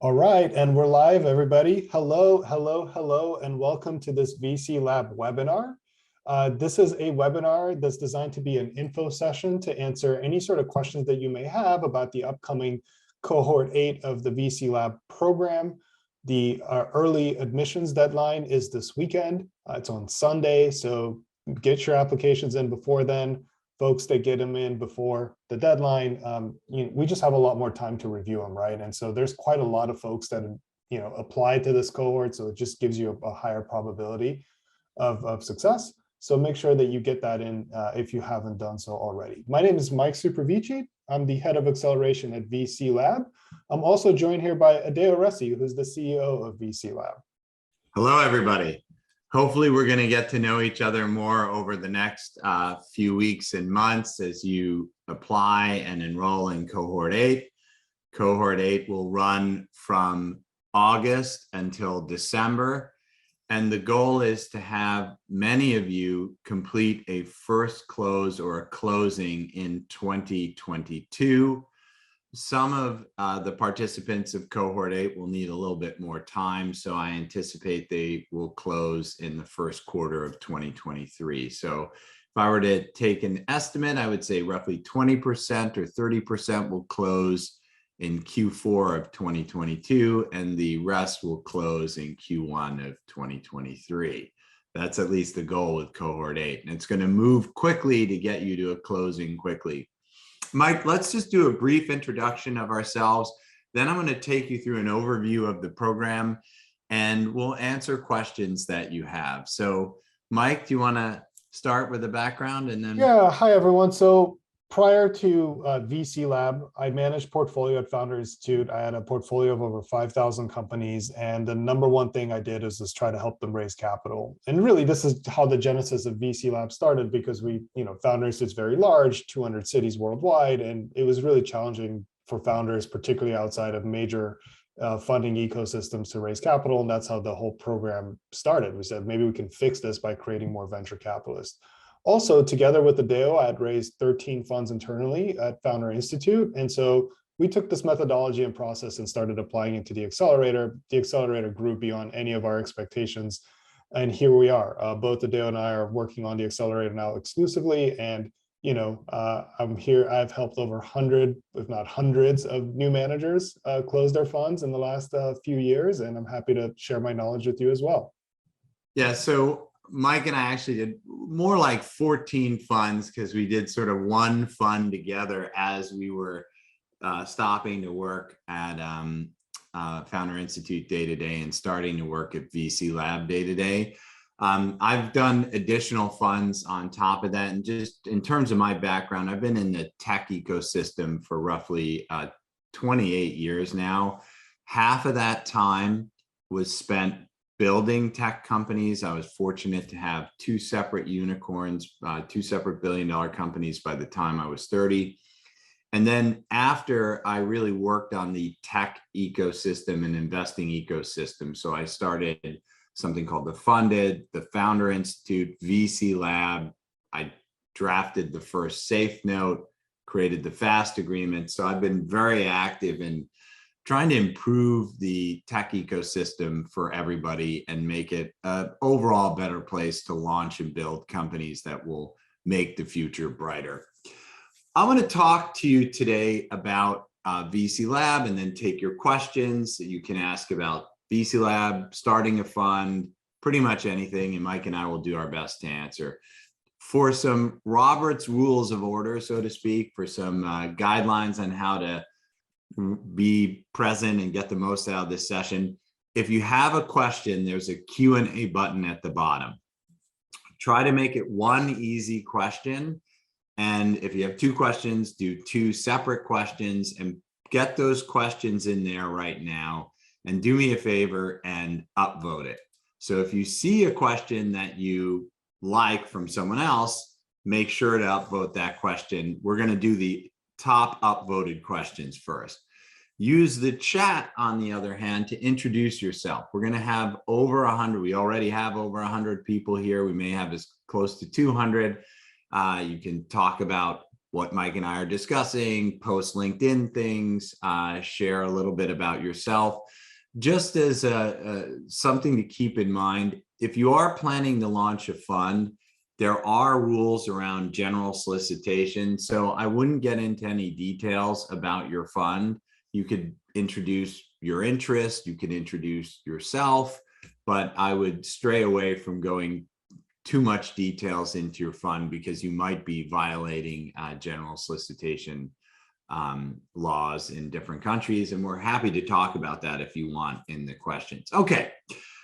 All right, and we're live, everybody. Hello, hello, hello, and welcome to this VC Lab webinar. This is a webinar that's designed to be an info session to answer any sort of questions that you may have about the upcoming Cohort 8 of the VC Lab program. The early admissions deadline is this weekend. It's on Sunday, so get your applications in before then. Folks that get them in before the deadline, we just have a lot more time to review them, right? And so there's quite a lot of folks that applied to this cohort, so it just gives you a higher probability of success. So make sure that you get that in if you haven't done so already. My name is Mike Suprovici. I'm the head of acceleration at VC Lab. I'm also joined here by Adeo Ressi, who's the CEO of VC Lab. Hello, everybody. Hopefully, we're going to get to know each other more over the next few weeks and months as you apply and enroll in Cohort 8. Cohort 8 will run from August until December. And the goal is to have many of you complete a first close or a closing in 2022. Some of the participants of Cohort 8 will need a little bit more time, so I anticipate they will close in the first quarter of 2023. So if I were to take an estimate, I would say roughly 20% or 30% will close in Q4 of 2022, and the rest will close in Q1 of 2023. That's at least the goal with Cohort 8, and it's going to move quickly to get you to a closing quickly. Mike, let's just do a brief introduction of ourselves. Then I'm going to take you through an overview of the program, and we'll answer questions that you have. So, Mike, do you want to start with the background and then? Yeah, hi, everyone. So prior to VC Lab, I managed portfolio at Founder Institute. I had a portfolio of over 5,000 companies, and the number one thing I did is just try to help them raise capital. And really, this is how the genesis of VC Lab started, because Founder Institute's very large, 200 cities worldwide, and it was really challenging for founders, particularly outside of major funding ecosystems, to raise capital. And that's how the whole program started. We said, maybe we can fix this by creating more venture capitalists. Also, together with Adeo, I had raised 13 funds internally at Founder Institute. And so we took this methodology and process and started applying it to the Accelerator. The Accelerator grew beyond any of our expectations. And here we are. Both Adeo and I are working on the Accelerator now exclusively. And, I'm here. I've helped over 100, if not hundreds, of new managers close their funds in the last few years. And I'm happy to share my knowledge with you as well. Yeah, so Mike and I actually did more like 14 funds, because we did sort of one fund together as we were stopping to work at Founder Institute day-to-day and starting to work at VC Lab day-to-day. I've done additional funds on top of that. And just in terms of my background, I've been in the tech ecosystem for roughly 28 years now. Half of that time was spent building tech companies. I was fortunate to have two separate unicorns, two separate billion-dollar companies by the time I was 30. And then after, I really worked on the tech ecosystem and investing ecosystem. So I started something called the Funded, the Founder Institute, VC Lab. I drafted the first Safe Note, created the FAST agreement. So I've been very active in trying to improve the tech ecosystem for everybody and make it an overall better place to launch and build companies that will make the future brighter. I want to talk to you today about VC Lab, and then take your questions that you can ask about VC Lab, starting a fund, pretty much anything, and Mike and I will do our best to answer. For some Robert's Rules of Order, so to speak, for some guidelines on how to be present and get the most out of this session. If you have a question, there's a Q&A button at the bottom. Try to make it one easy question. And if you have two questions, do two separate questions and get those questions in there right now. And do me a favor and upvote it. So if you see a question that you like from someone else, make sure to upvote that question. We're going to do the top upvoted questions first. Use the chat, on the other hand, to introduce yourself. We're going to have over 100. We already have over 100 people here. We may have as close to 200. You can talk about what Mike and I are discussing, post LinkedIn things, share a little bit about yourself. Just as something to keep in mind, if you are planning to launch a fund, there are rules around general solicitation. So I wouldn't get into any details about your fund. You could introduce your interest, you could introduce yourself, but I would stray away from going too much details into your fund because you might be violating general solicitation laws in different countries. And we're happy to talk about that if you want in the questions. Okay,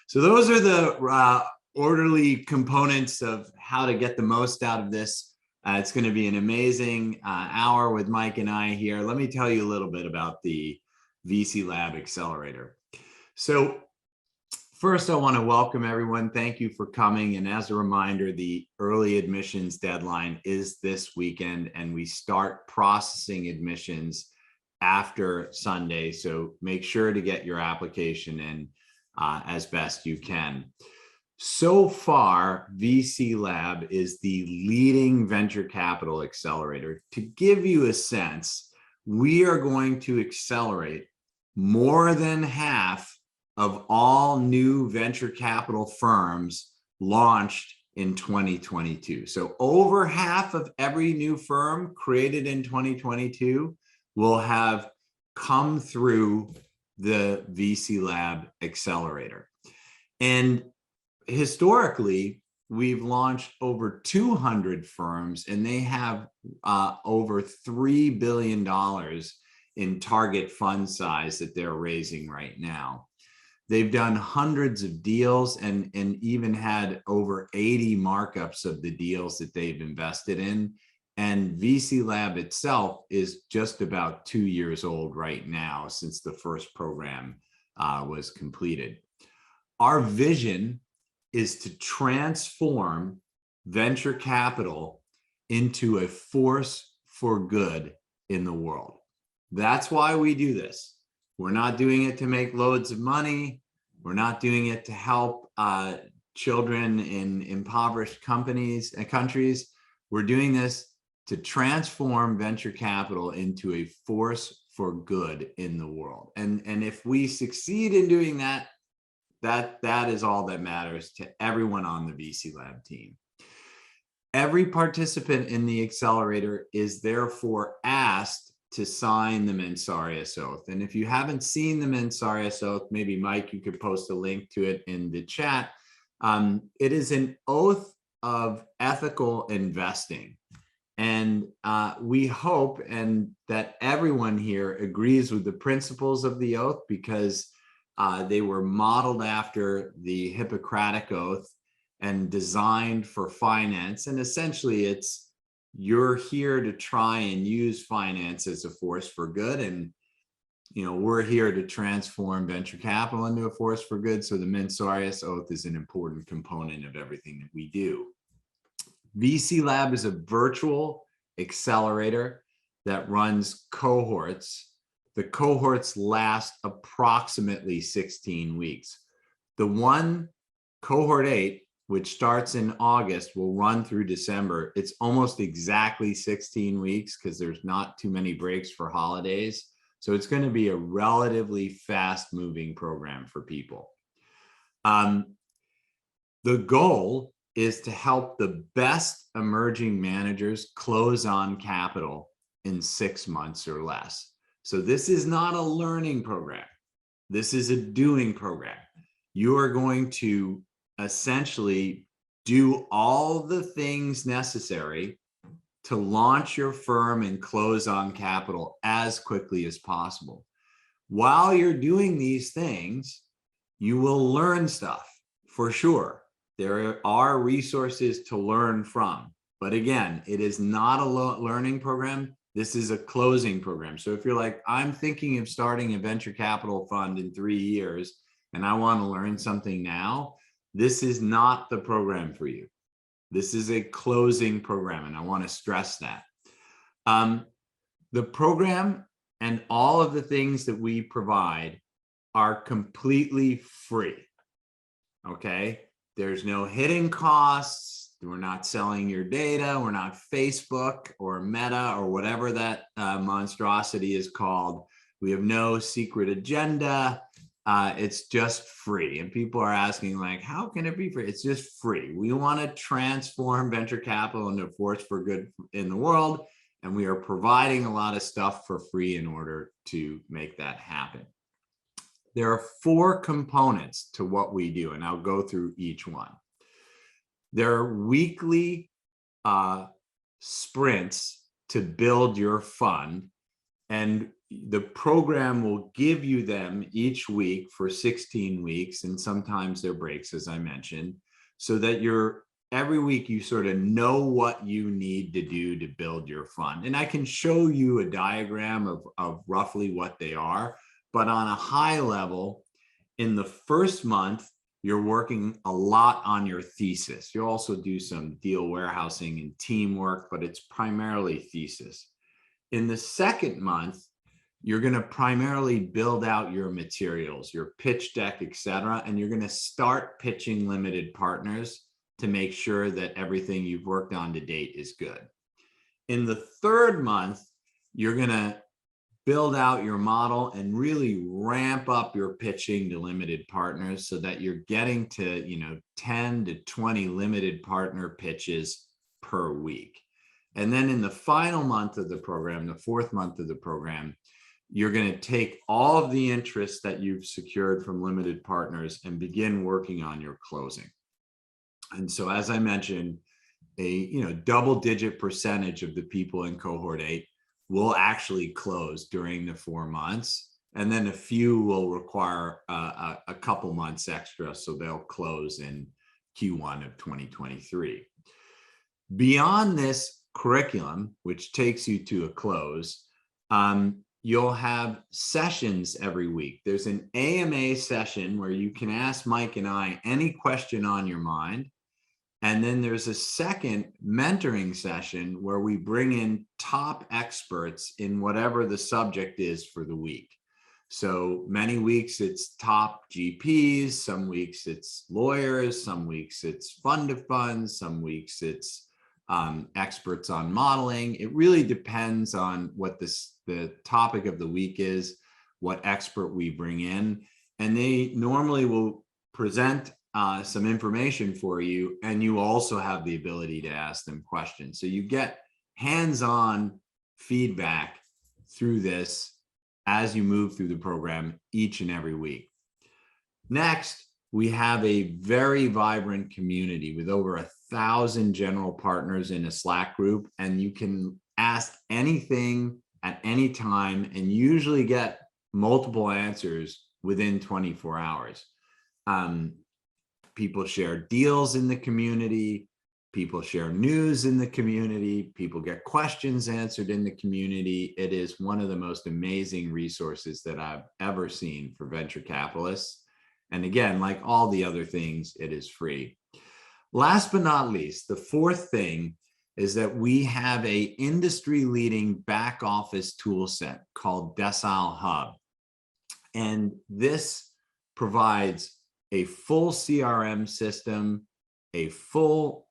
so those are the orderly components of how to get the most out of this. It's going to be an amazing hour with Mike and I here. Let me tell you a little bit about the VC Lab Accelerator. So first, I want to welcome everyone. Thank you for coming. And as a reminder, the early admissions deadline is this weekend, and we start processing admissions after Sunday. So make sure to get your application in as best you can. So far, VC Lab is the leading venture capital accelerator. To give you a sense, we are going to accelerate more than half of all new venture capital firms launched in 2022. So over half of every new firm created in 2022 will have come through the VC Lab Accelerator. And historically, we've launched over 200 firms, and they have over $3 billion in target fund size that they're raising right now. They've done hundreds of deals and even had over 80 markups of the deals that they've invested in. And VC Lab itself is just about 2 years old right now since the first program was completed. Our vision is to transform venture capital into a force for good in the world. That's why we do this. We're not doing it to make loads of money. We're not doing it to help children in impoverished countries. We're doing this to transform venture capital into a force for good in the world. And if we succeed in doing that, that is all that matters to everyone on the VC Lab team. Every participant in the accelerator is therefore asked to sign the Mensarius Oath. And if you haven't seen the Mensarius Oath, maybe Mike, you could post a link to it in the chat. It is an oath of ethical investing. And we hope that everyone here agrees with the principles of the oath, because they were modeled after the Hippocratic Oath and designed for finance. And essentially, it's you're here to try and use finance as a force for good. And we're here to transform venture capital into a force for good. So the Mensarius Oath is an important component of everything that we do. VC Lab is a virtual accelerator that runs cohorts. The cohorts last approximately 16 weeks. The one, cohort 8, which starts in August, will run through December. It's almost exactly 16 weeks because there's not too many breaks for holidays. So it's going to be a relatively fast-moving program for people. The goal is to help the best emerging managers close on capital in 6 months or less. So this is not a learning program. This is a doing program. You are going to essentially do all the things necessary to launch your firm and close on capital as quickly as possible. While you're doing these things, you will learn stuff for sure. There are resources to learn from. But again, it is not a learning program. This is a closing program. So if you're like, I'm thinking of starting a venture capital fund in 3 years and I want to learn something now, this is not the program for you. This is a closing program, and I want to stress that. The program and all of the things that we provide are completely free. Okay? There's no hidden costs. We're not selling your data. We're not Facebook or Meta or whatever that monstrosity is called. We have no secret agenda. It's just free. And people are asking, like, how can it be free? It's just free. We want to transform venture capital into a force for good in the world. And we are providing a lot of stuff for free in order to make that happen. There are 4 components to what we do, and I'll go through each one. There are weekly sprints to build your fund, and the program will give you them each week for 16 weeks, and sometimes there are breaks, as I mentioned, so that every week you sort of know what you need to do to build your fund. And I can show you a diagram of roughly what they are, but on a high level, in the first month, you're working a lot on your thesis. You also do some deal warehousing and teamwork, but it's primarily thesis. In the second month, you're going to primarily build out your materials, your pitch deck, etc., and you're going to start pitching limited partners to make sure that everything you've worked on to date is good. In the third month, you're going to build out your model and really ramp up your pitching to limited partners so that you're getting to 10 to 20 limited partner pitches per week. And then in the final month of the program, the 4th month of the program, you're going to take all of the interest that you've secured from limited partners and begin working on your closing. And so, as I mentioned, a double-digit percentage of the people in cohort 8 will actually close during the 4 months, and then a few will require a couple months extra, so they'll close in Q1 of 2023. Beyond this curriculum, which takes you to a close, you'll have sessions every week. There's an AMA session where you can ask Mike and I any question on your mind. And then there's a second mentoring session where we bring in top experts in whatever the subject is for the week. So many weeks it's top GPs, some weeks it's lawyers, some weeks it's fund of funds, some weeks it's experts on modeling. It really depends on what the topic of the week is, what expert we bring in. And they normally will present some information for you, and you also have the ability to ask them questions. So you get hands-on feedback through this as you move through the program each and every week. Next, we have a very vibrant community with over 1,000 general partners in a Slack group, and you can ask anything at any time and usually get multiple answers within 24 hours. People share deals in the community, people share news in the community, people get questions answered in the community. It is one of the most amazing resources that I've ever seen for venture capitalists. And again, like all the other things, it is free. Last but not least, the 4th thing is that we have a industry-leading back office tool set called Decile Hub. And this provides a full CRM system, a full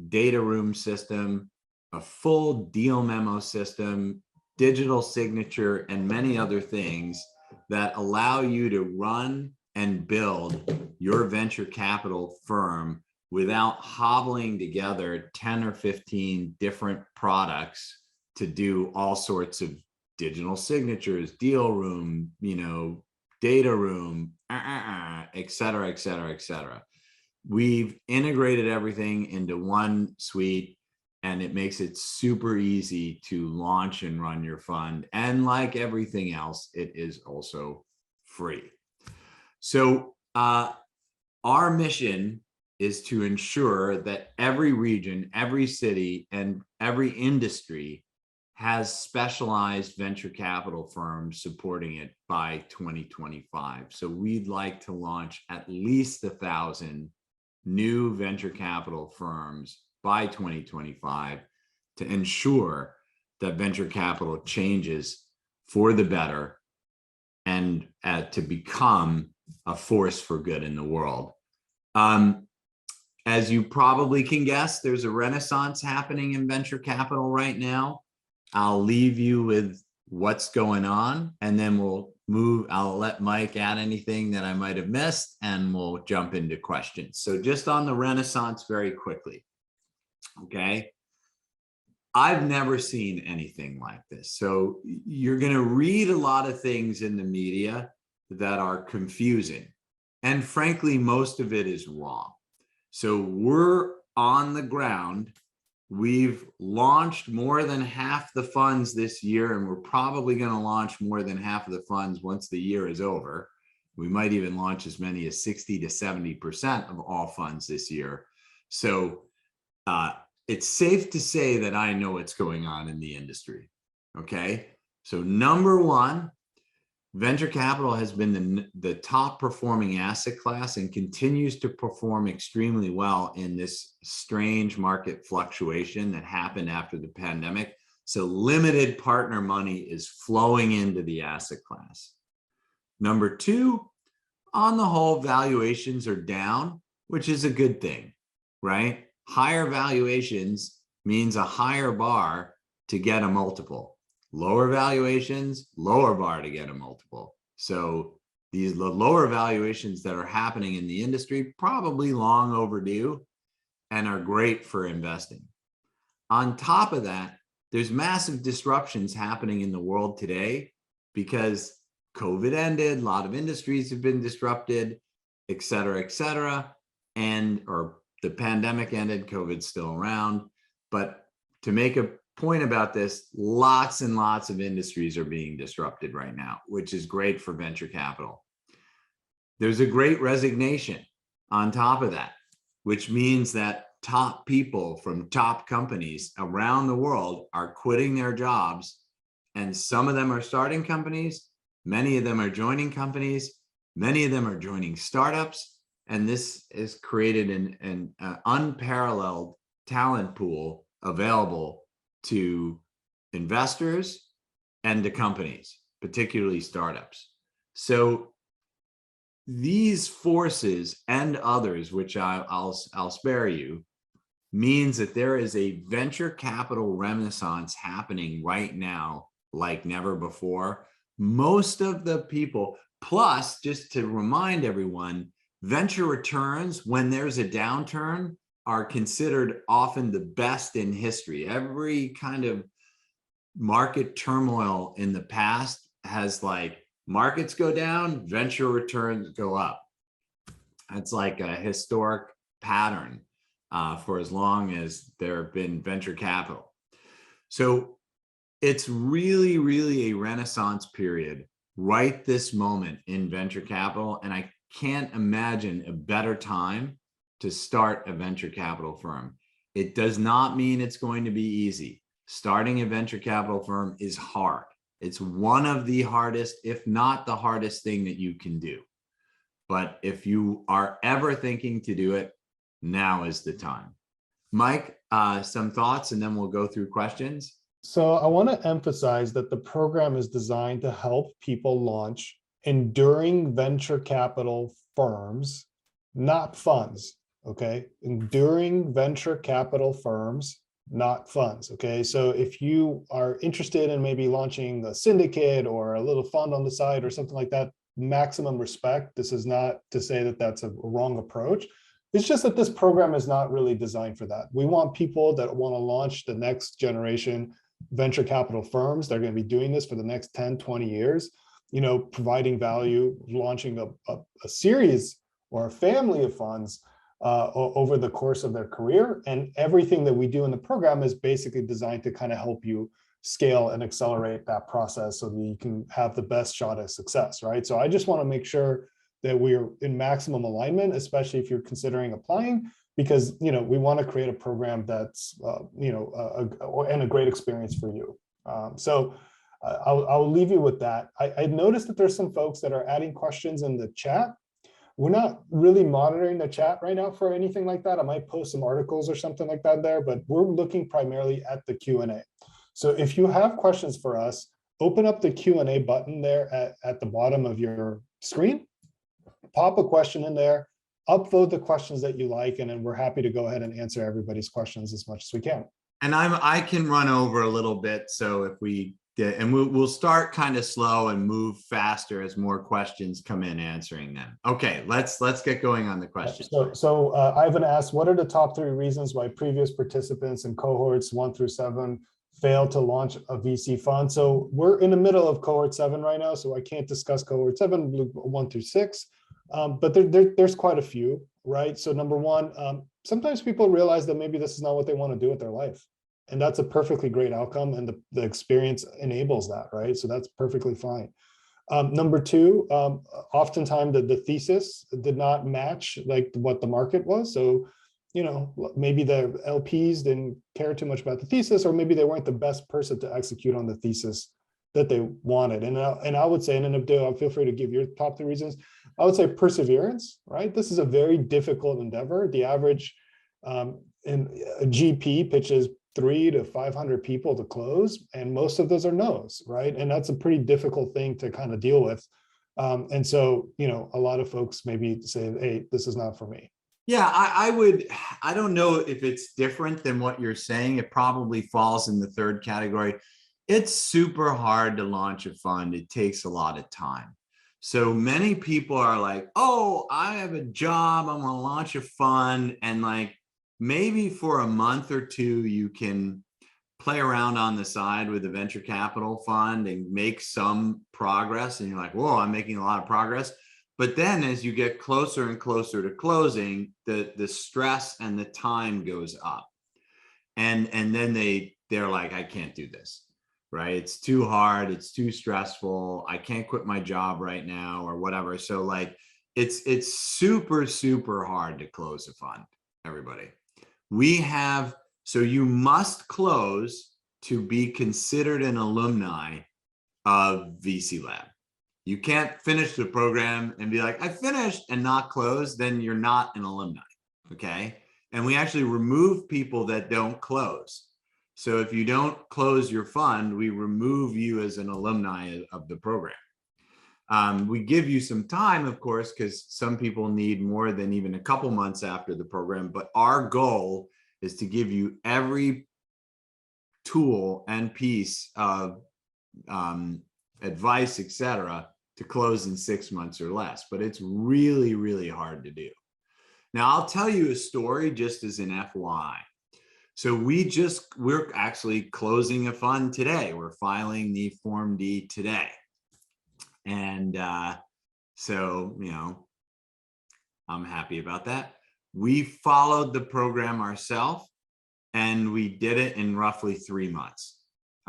data room system, a full deal memo system, digital signature, and many other things that allow you to run and build your venture capital firm without hobbling together 10 or 15 different products to do all sorts of digital signatures, deal room, data room, et cetera, et cetera, et cetera. We've integrated everything into one suite, and it makes it super easy to launch and run your fund. And like everything else, it is also free. So our mission is to ensure that every region, every city, and every industry has specialized venture capital firms supporting it by 2025. So we'd like to launch at least 1,000 new venture capital firms by 2025 to ensure that venture capital changes for the better and to become a force for good in the world. As you probably can guess, there's a renaissance happening in venture capital right now. I'll leave you with what's going on, and then we'll move. I'll let Mike add anything that I might have missed, and we'll jump into questions. So just on the renaissance very quickly. Okay. I've never seen anything like this. So you're going to read a lot of things in the media that are confusing. And frankly, most of it is wrong. So we're on the ground. We've launched more than half the funds this year, and we're probably going to launch more than half of the funds once the year is over. We might even launch as many as 60 to 70% of all funds this year. So it's safe to say that I know what's going on in the industry. Okay. So number one, venture capital has been the top performing asset class and continues to perform extremely well in this strange market fluctuation that happened after the pandemic. So limited partner money is flowing into the asset class. Number two, on the whole, valuations are down, which is a good thing, right? Higher valuations means a higher bar to get a multiple. Lower valuations, lower bar to get a multiple. So the lower valuations that are happening in the industry, probably long overdue and are great for investing. On top of that, there's massive disruptions happening in the world today because COVID ended, a lot of industries have been disrupted, et cetera, or the pandemic ended, COVID's still around. But to make a point about this, lots and lots of industries are being disrupted right now, which is great for venture capital. There's a great resignation on top of that, which means that top people from top companies around the world are quitting their jobs, and some of them are starting companies, many of them are joining companies, many of them are joining startups, and this has created an unparalleled talent pool available to investors and to companies, particularly startups. So these forces and others, which I'll spare you, means that there is a venture capital renaissance happening right now like never before. Most of the people, plus just to remind everyone, venture returns when there's a downturn are considered often the best in history. Every kind of market turmoil in the past has like markets go down, venture returns go up. That's like a historic pattern for as long as there have been venture capital. So it's really, really a renaissance period right this moment in venture capital. And I can't imagine a better time to start a venture capital firm. It does not mean it's going to be easy. Starting a venture capital firm is hard. It's one of the hardest, if not the hardest thing that you can do. But if you are ever thinking to do it, now is the time. Mike, some thoughts, and then we'll go through questions. So I want to emphasize that the program is designed to help people launch enduring venture capital firms, not funds. Okay, enduring venture capital firms, not funds. Okay, so if you are interested in maybe launching a syndicate or a little fund on the side or something like that, maximum respect. This is not to say that that's a wrong approach. It's just that this program is not really designed for that. We want people that want to launch the next generation venture capital firms. They're going to be doing this for the next 10, 20 years, you know, providing value, launching a series or a family of funds over the course of their career. And everything that we do in the program is basically designed to kind of help you scale and accelerate that process so that you can have the best shot at success, right? So I just want to make sure that we're in maximum alignment, especially if you're considering applying, because, you know, we want to create a program that's, and a great experience for you. So I'll leave you with that. I noticed that there's some folks that are adding questions in the chat. We're not really monitoring the chat right now for anything like that. I might post some articles or something like that there, but we're looking primarily at the Q&A. So if you have questions for us, open up the Q&A button there at the bottom of your screen, pop a question in there. upvote the questions that you like, and then we're happy to go ahead and answer everybody's questions as much as we can. And I can run over a little bit. So if we did, and we'll start kind of slow and move faster as more questions come in, answering them. Okay, let's get going on the questions. So Ivan asked, what are the top 3 reasons why previous participants in cohorts 1 through 7 failed to launch a VC fund? So we're in the middle of cohort 7 right now, so I can't discuss cohort 7, 1 through 6, but there's quite a few, right? So number one, sometimes people realize that maybe this is not what they want to do with their life. And that's a perfectly great outcome, and the experience enables that, right? So that's perfectly fine. Number 2, oftentimes the thesis did not match like what the market was. So, you know, maybe the LPs didn't care too much about the thesis, or maybe they weren't the best person to execute on the thesis that they wanted. And I would say, and then Abdul, feel free to give your top 3 reasons. I would say perseverance, right? This is a very difficult endeavor. The average in a GP pitches 300 to 500 people to close, and most of those are no's, right? And that's a pretty difficult thing to kind of deal with. And so, you know, a lot of folks maybe say, hey, this is not for me. Yeah, I don't know if it's different than what you're saying. It probably falls in the 3rd category. It's super hard to launch a fund. It takes a lot of time. So many people are like, oh, I have a job, I'm gonna launch a fund, and like, maybe for a month or 2, you can play around on the side with a venture capital fund and make some progress. And you're like, whoa, I'm making a lot of progress. But then as you get closer and closer to closing, the stress and the time goes up. And then they're like, I can't do this, right? It's too hard. It's too stressful. I can't quit my job right now or whatever. So like, it's super, super hard to close a fund, everybody. So you must close to be considered an alumni of VC Lab. You can't finish the program and be like, I finished, and not close, then you're not an alumni, okay? And we actually remove people that don't close. So if you don't close your fund, we remove you as an alumni of the program. We give you some time, of course, because some people need more than even a couple months after the program, but our goal is to give you every tool and piece of advice, etc., to close in 6 months or less. But it's really, really hard to do. Now, I'll tell you a story just as an FYI. So we're actually closing a fund today. We're filing the Form D today. And so, you know, I'm happy about that. We followed the program ourselves, and we did it in roughly 3 months.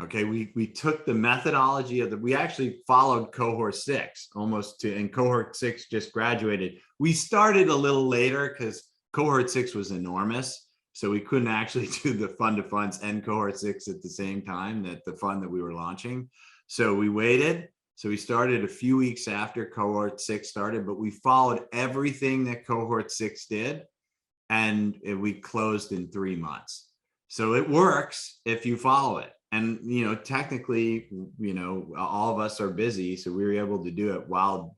Okay, we took the methodology we actually followed cohort 6 and cohort 6 just graduated. We started a little later because cohort 6 was enormous. So we couldn't actually do the fund of funds and cohort 6 at the same time, that the fund that we were launching. So we waited. So we started a few weeks after cohort 6 started, but we followed everything that cohort 6 did, and we closed in 3 months. So it works if you follow it. And, you know, technically, you know, all of us are busy. So we were able to do it while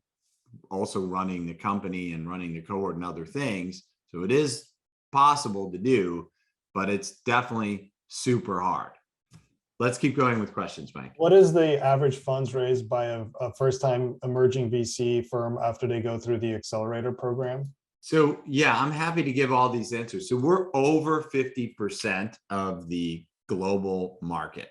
also running the company and running the cohort and other things. So it is possible to do, but it's definitely super hard. Let's keep going with questions, Mike. What is the average funds raised by a first-time emerging VC firm after they go through the Accelerator program? So yeah, I'm happy to give all these answers. So we're over 50% of the global market.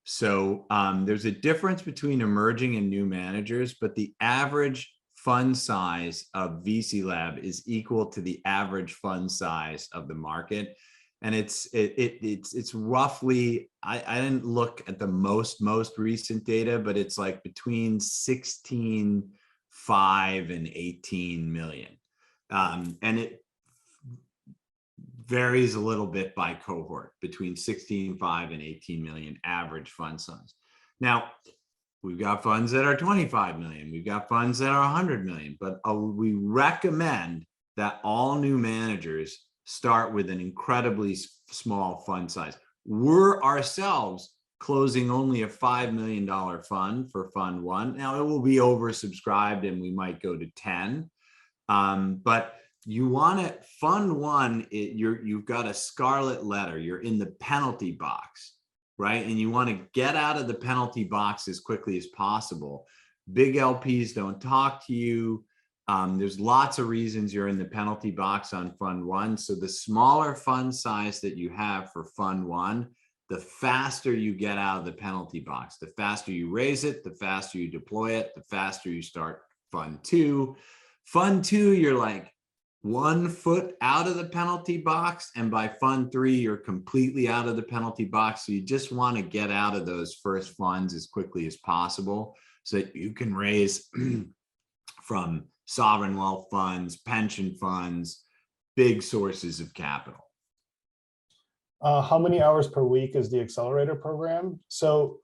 So there's a difference between emerging and new managers, but the average fund size of VC Lab is equal to the average fund size of the market. And it's roughly, I didn't look at the most recent data, but it's like between 16.5 and 18 million. And it varies a little bit by cohort, between 16.5 and 18 million average fund size. Now, we've got funds that are 25 million. We've got funds that are 100 million, but we recommend that all new managers start with an incredibly small fund size. We're ourselves closing only a $5 million fund for Fund 1. Now, it will be oversubscribed and we might go to 10. But you want to fund one, you've got a scarlet letter, you're in the penalty box, right? And you want to get out of the penalty box as quickly as possible. Big LPs don't talk to you. There's lots of reasons you're in the penalty box on fund one. So the smaller fund size that you have for fund one, the faster you get out of the penalty box. The faster you raise it, the faster you deploy it, the faster you start fund two. Fund two, you're like 1 foot out of the penalty box. And by fund three, you're completely out of the penalty box. So you just want to get out of those first funds as quickly as possible so that you can raise from sovereign wealth funds, pension funds, big sources of capital. How many hours per week is the Accelerator program? So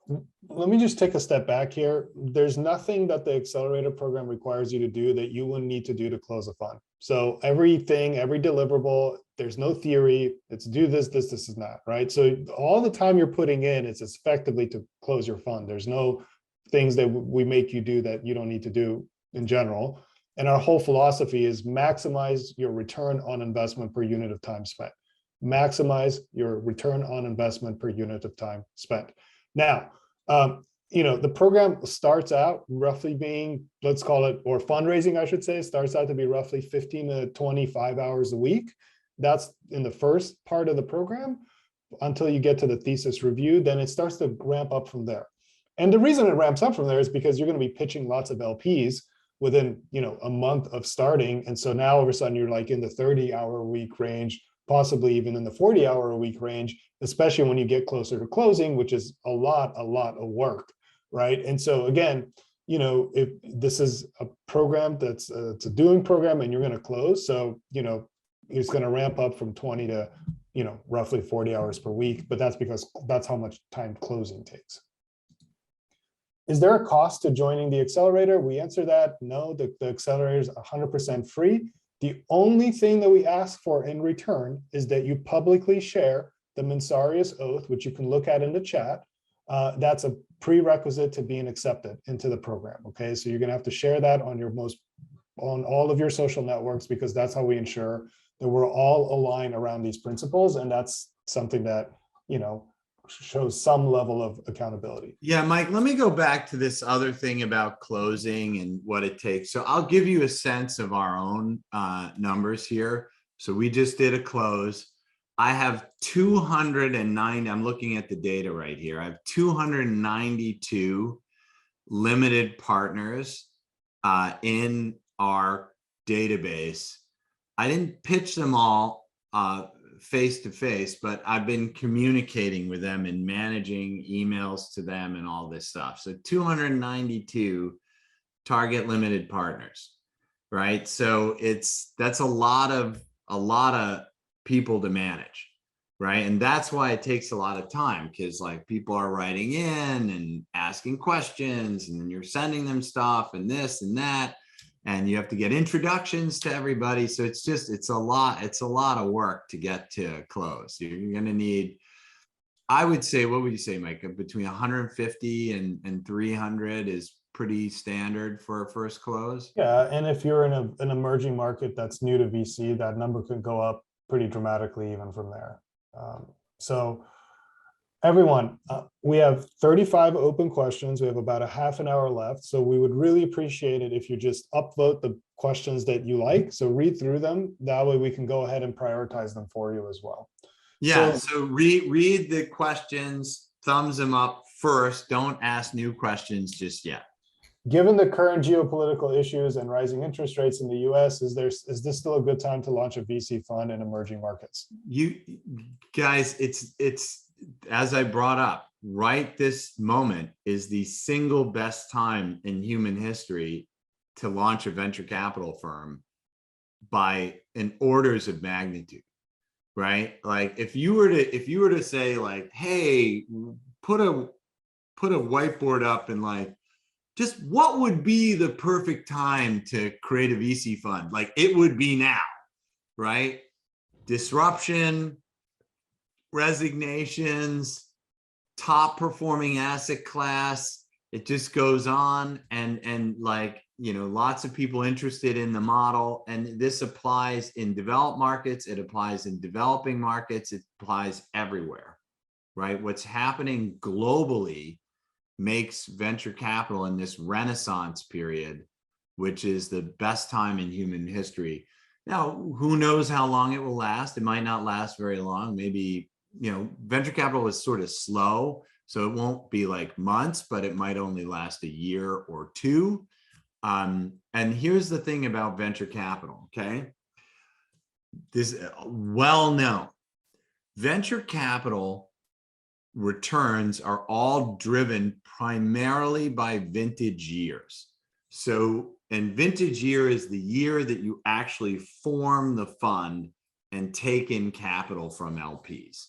let me just take a step back here. There's nothing that the Accelerator program requires you to do that you wouldn't need to do to close a fund. So everything, every deliverable, there's no theory. It's do this, this is not, right? So all the time you're putting in, it's effectively to close your fund. There's no things that we make you do that you don't need to do in general. And our whole philosophy is maximize your return on investment per unit of time spent. Maximize your return on investment per unit of time spent. Now, the program starts out roughly being, let's call it, or fundraising, I should say, starts out to be roughly 15 to 25 hours a week. That's in the first part of the program until you get to the thesis review. Then it starts to ramp up from there. And the reason it ramps up from there is because you're going to be pitching lots of LPs within, a month of starting. And so now all of a sudden you're like in the 30-hour-a-week range, possibly even in the 40-hour-a-week range, especially when you get closer to closing, which is a lot of work, right? And so again, if this is a program that's it's a doing program and you're going to close, so it's going to ramp up from 20 to roughly 40 hours per week, but that's because that's how much time closing takes. Is there a cost to joining the Accelerator? We answer that no. The Accelerator is 100% free. The only thing that we ask for in return is that you publicly share the Mensarius Oath, which you can look at in the chat. That's a prerequisite to being accepted into the program. Okay, so you're going to have to share that on all of your social networks, because that's how we ensure that we're all aligned around these principles, and that's something that shows some level of accountability. Yeah, Mike, let me go back to this other thing about closing and what it takes. So I'll give you a sense of our own numbers here. So we just did a close. I have 290, I'm looking at the data right here. I have 292 limited partners in our database. I didn't pitch them all face to face, but I've been communicating with them and managing emails to them and all this stuff. So 292 target limited partners, right? So that's a lot of people to manage, right? And that's why it takes a lot of time, because like people are writing in and asking questions, and then you're sending them stuff and this and that, and you have to get introductions to everybody. So it's a lot of work to get to close. You're going to need, I would say, what would you say, Mike? Between 150 and 300 is pretty standard for a first close. Yeah, and if you're in an emerging market that's new to VC, that number could go up pretty dramatically even from there. So everyone, we have 35 open questions. We have about a half an hour left. So we would really appreciate it if you just upvote the questions that you like. So read through them. That way we can go ahead and prioritize them for you as well. Yeah, so read the questions, thumbs them up first. Don't ask new questions just yet. Given the current geopolitical issues and rising interest rates in the US, is this still a good time to launch a VC fund in emerging markets? You guys, it's as I brought up, right this moment is the single best time in human history to launch a venture capital firm by an orders of magnitude, right? Like if you were to say like, hey, put a whiteboard up and like, just what would be the perfect time to create a VC fund? Like it would be now, right? Disruption, resignations, top performing asset class, it just goes on. And like lots of people interested in the model, and this applies in developed markets. It applies in developing markets. It applies everywhere, right? What's happening globally makes venture capital in this renaissance period, which is the best time in human history. Now, who knows how long it will last? It might not last very long. Maybe, venture capital is sort of slow, so it won't be like months, but it might only last a year or two. And here's the thing about venture capital, okay? This is well known. Venture capital returns are all driven primarily by vintage years. So, and vintage year is the year that you actually form the fund and take in capital from LPs.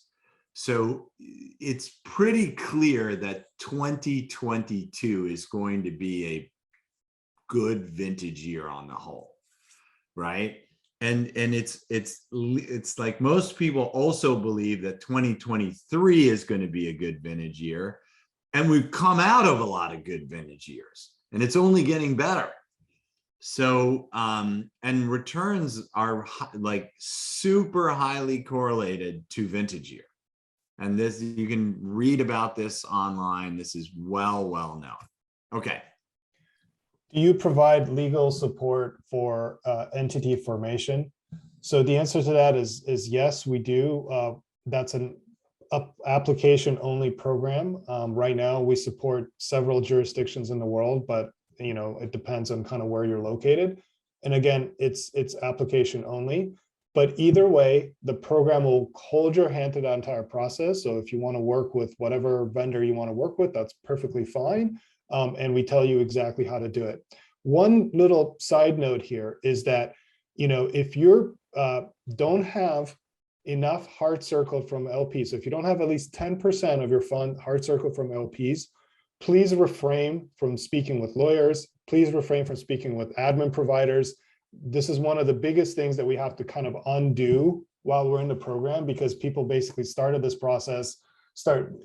So it's pretty clear that 2022 is going to be a good vintage year on the whole, right? And it's like most people also believe that 2023 is going to be a good vintage year, and we've come out of a lot of good vintage years, and it's only getting better. So and returns are like super highly correlated to vintage year, and this, you can read about this online. This is well known. Okay. Do you provide legal support for entity formation? So the answer to that is yes, we do. That's an application only program. Right now, we support several jurisdictions in the world, but it depends on kind of where you're located. And again, it's application only. But either way, the program will hold your hand to the entire process. So if you want to work with whatever vendor you want to work with, that's perfectly fine. And we tell you exactly how to do it. One little side note here is that, if you don't have enough hard circled from LPs, so if you don't have at least 10% of your fund hard circled from LPs, please refrain from speaking with lawyers. Please refrain from speaking with admin providers. This is one of the biggest things that we have to kind of undo while we're in the program, because people basically started this process,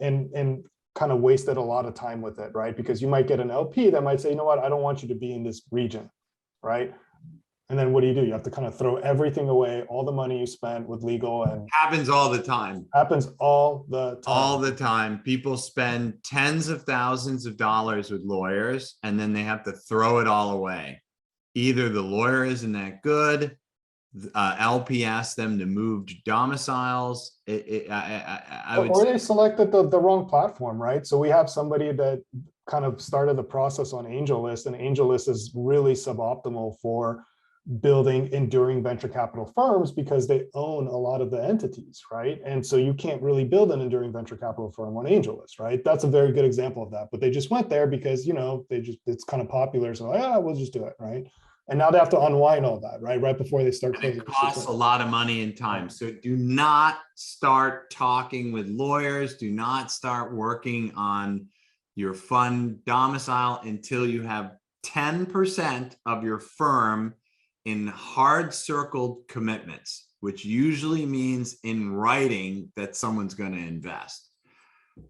and kind of wasted a lot of time with it, right? Because you might get an LP that might say, you know what, I don't want you to be in this region, right? And then what do? You have to kind of throw everything away, all the money you spent with legal, and happens all the time. Happens all the time. All the time. People spend tens of thousands of dollars with lawyers, and then they have to throw it all away. Either the lawyer isn't that good, LP asks them to move domiciles. Or they selected the wrong platform, right? So we have somebody that kind of started the process on AngelList, and AngelList is really suboptimal for building enduring venture capital firms because they own a lot of the entities, right? And so you can't really build an enduring venture capital firm on AngelList, right? That's a very good example of that. But they just went there because, it's kind of popular. So we'll just do it, right? And now they have to unwind all that, right before they start closing. It costs a lot of money and time. So do not start talking with lawyers. Do not start working on your fund domicile until you have 10% of your firm in hard circled commitments, which usually means in writing that someone's going to invest.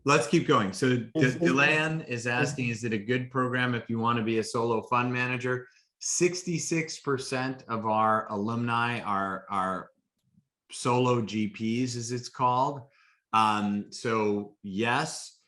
Let's keep going. So Delan is asking, is it a good program if you want to be a solo fund manager? 66% of our alumni are solo GPs, as it's called. So yes,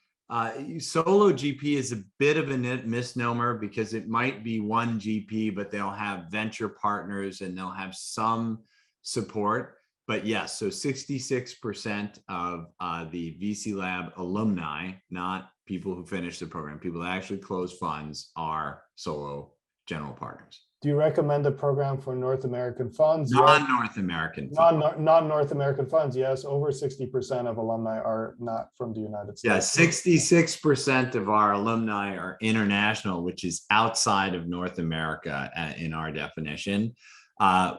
solo GP is a bit of a misnomer because it might be one GP, but they'll have venture partners and they'll have some support. But yes, so 66% of the VC Lab alumni, not people who finish the program, people that actually close funds, are solo general partners. Do you recommend a program for North American funds? Non-North American funds. Non-North American funds, yes. Over 60% of alumni are not from the United States. Yeah, 66% of our alumni are international, which is outside of North America in our definition.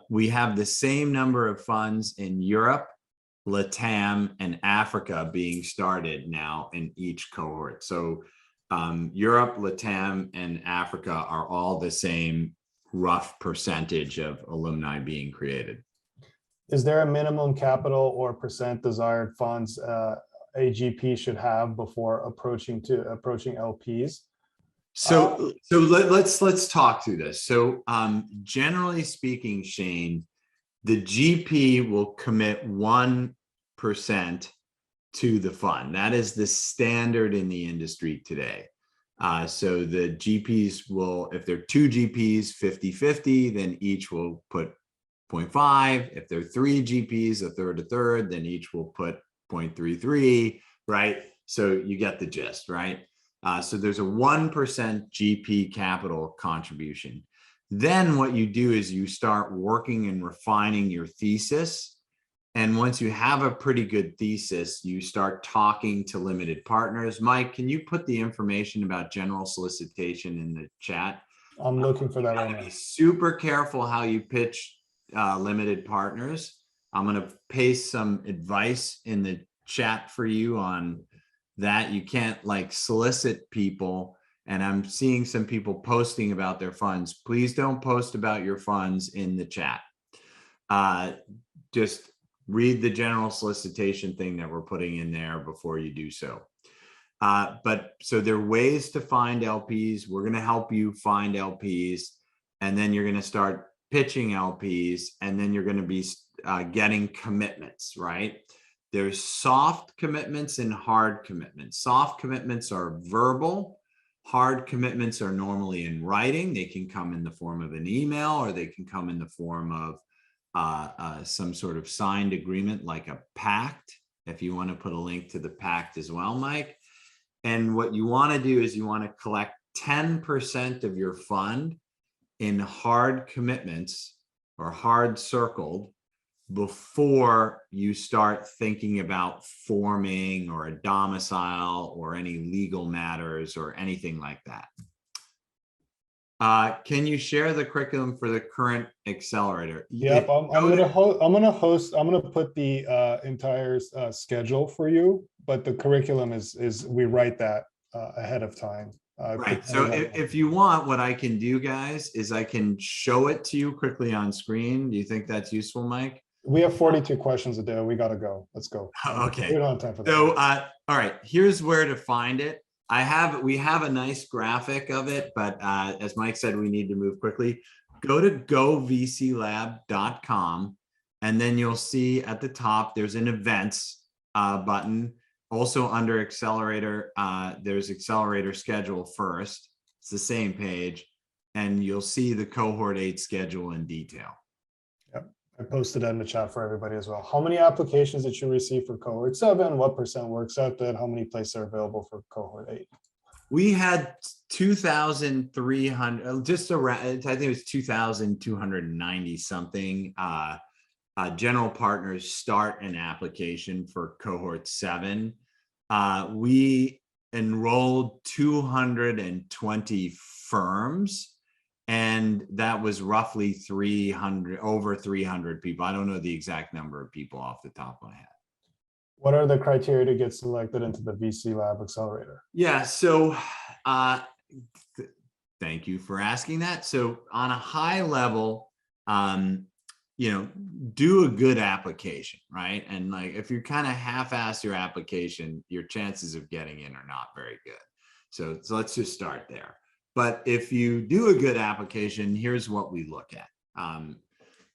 We have the same number of funds in Europe, LATAM, and Africa being started now in each cohort. So Europe, LATAM, and Africa are all the same rough percentage of alumni being created. Is there a minimum capital or percent desired funds a GP should have before approaching LPs? Let's talk through this. So generally speaking, Shane, the GP will commit 1% to the fund. That is the standard in the industry today. So the GPs will, if they're two GPs, 50-50, then each will put 0.5. If they're three GPs, a third, then each will put 0.33, right? So you get the gist, right? So there's a 1% GP capital contribution. Then what you do is you start working and refining your thesis. And once you have a pretty good thesis, you start talking to limited partners. Mike, can you put the information about general solicitation in the chat? I'm looking for that right now. Be super careful how you pitch limited partners. I'm going to paste some advice in the chat for you on that. You can't like solicit people. And I'm seeing some people posting about their funds. Please don't post about your funds in the chat. Just read the general solicitation thing that we're putting in there before you do so. So there are ways to find LPs. We're going to help you find LPs, and then you're going to start pitching LPs, and then you're going to be getting commitments, right? There's soft commitments and hard commitments. Soft commitments are verbal. Hard commitments are normally in writing. They can come in the form of an email, or they can come in the form of some sort of signed agreement like a pact, if you want to put a link to the pact as well, Mike. And what you want to do is you want to collect 10% of your fund in hard commitments or hard circled before you start thinking about forming or a domicile or any legal matters or anything like that. Can you share the curriculum for the current accelerator? Yep, I'm gonna put the entire schedule for you, but the curriculum is we write that ahead of time. Right. So if you want, what I can do, guys, is I can show it to you quickly on screen. Do you think that's useful, Mike? We have 42 questions a day. We got to go. Let's go. Okay. We don't have time for that. So, all right, here's where to find it. We have a nice graphic of it, but as Mike said, we need to move quickly. Go to govclab.com, and then you'll see at the top, there's an events button. Also under Accelerator, there's Accelerator schedule first. It's the same page, and you'll see the Cohort 8 schedule in detail. Yep, I posted that in the chat for everybody as well. How many applications did you receive for Cohort 7? What percent were accepted? How many places are available for Cohort 8? We had 2,300, just around, I think it was 2,290 something. General partners start an application for Cohort 7. We enrolled 220 firms, and that was roughly over 300 people. I don't know the exact number of people off the top of my head. What are the criteria to get selected into the VC Lab Accelerator? Yeah, so thank you for asking that. So on a high level, do a good application, right? And like, if you kind of half-ass your application, your chances of getting in are not very good. So let's just start there. But if you do a good application, here's what we look at.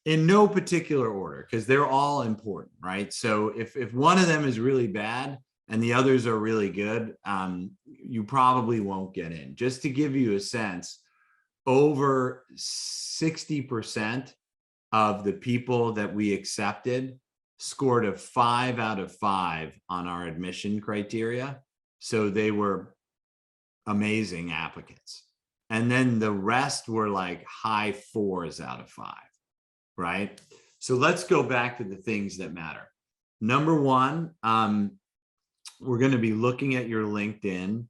In no particular order, because they're all important, right? So if one of them is really bad and the others are really good, you probably won't get in. Just to give you a sense, over 60% of the people that we accepted scored a 5 out of 5 on our admission criteria. So they were amazing applicants. And then the rest were like high 4s out of 5. Right? So let's go back to the things that matter. Number one, we're going to be looking at your LinkedIn.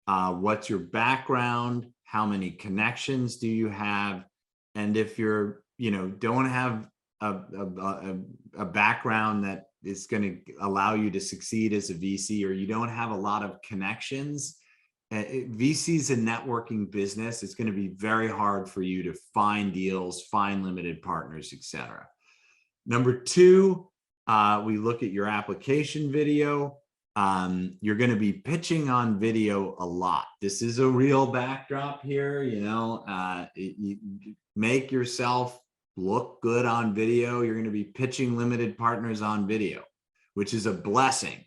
What's your background? How many connections do you have? And if you're, don't have a background that is going to allow you to succeed as a VC, or you don't have a lot of connections, VC is a networking business. It's going to be very hard for you to find deals, find limited partners, etc. Number two, we look at your application video. you're going to be pitching on video a lot. This is a real backdrop here, you make yourself look good on video. You're going to be pitching limited partners on video, which is a blessing.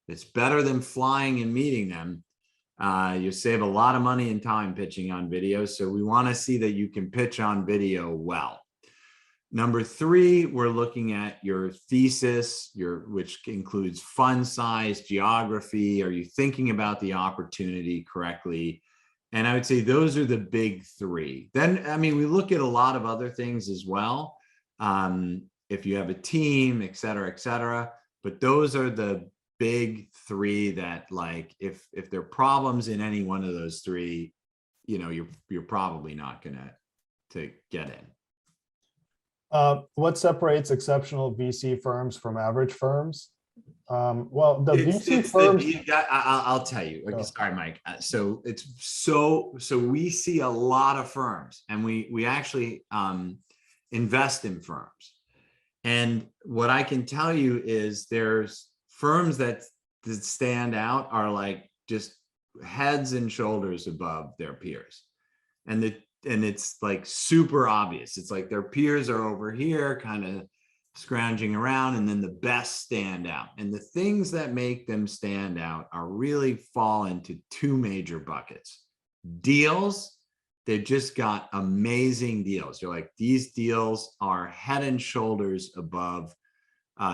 It's better than flying and meeting them. You save a lot of money and time pitching on video. So we want to see that you can pitch on video well. Number 3, we're looking at your thesis, which includes fund size, geography. Are you thinking about the opportunity correctly? And I would say those are the big 3. Then, I mean, we look at a lot of other things as well. If you have a team, et cetera, but those are the big 3 that, like, if there are problems in any one of those 3, you're probably not gonna get in. What separates exceptional VC firms from average firms? Well, the VC firms. I'll tell you. Okay, sorry, Mike. So we see a lot of firms, and we actually invest in firms. And what I can tell you is there's firms that stand out are like just heads and shoulders above their peers, and it's like super obvious. It's like their peers are over here kind of scrounging around, and then the best stand out. And the things that make them stand out are really fall into 2 major buckets. Deals, they've just got amazing deals. You're like, these deals are head and shoulders above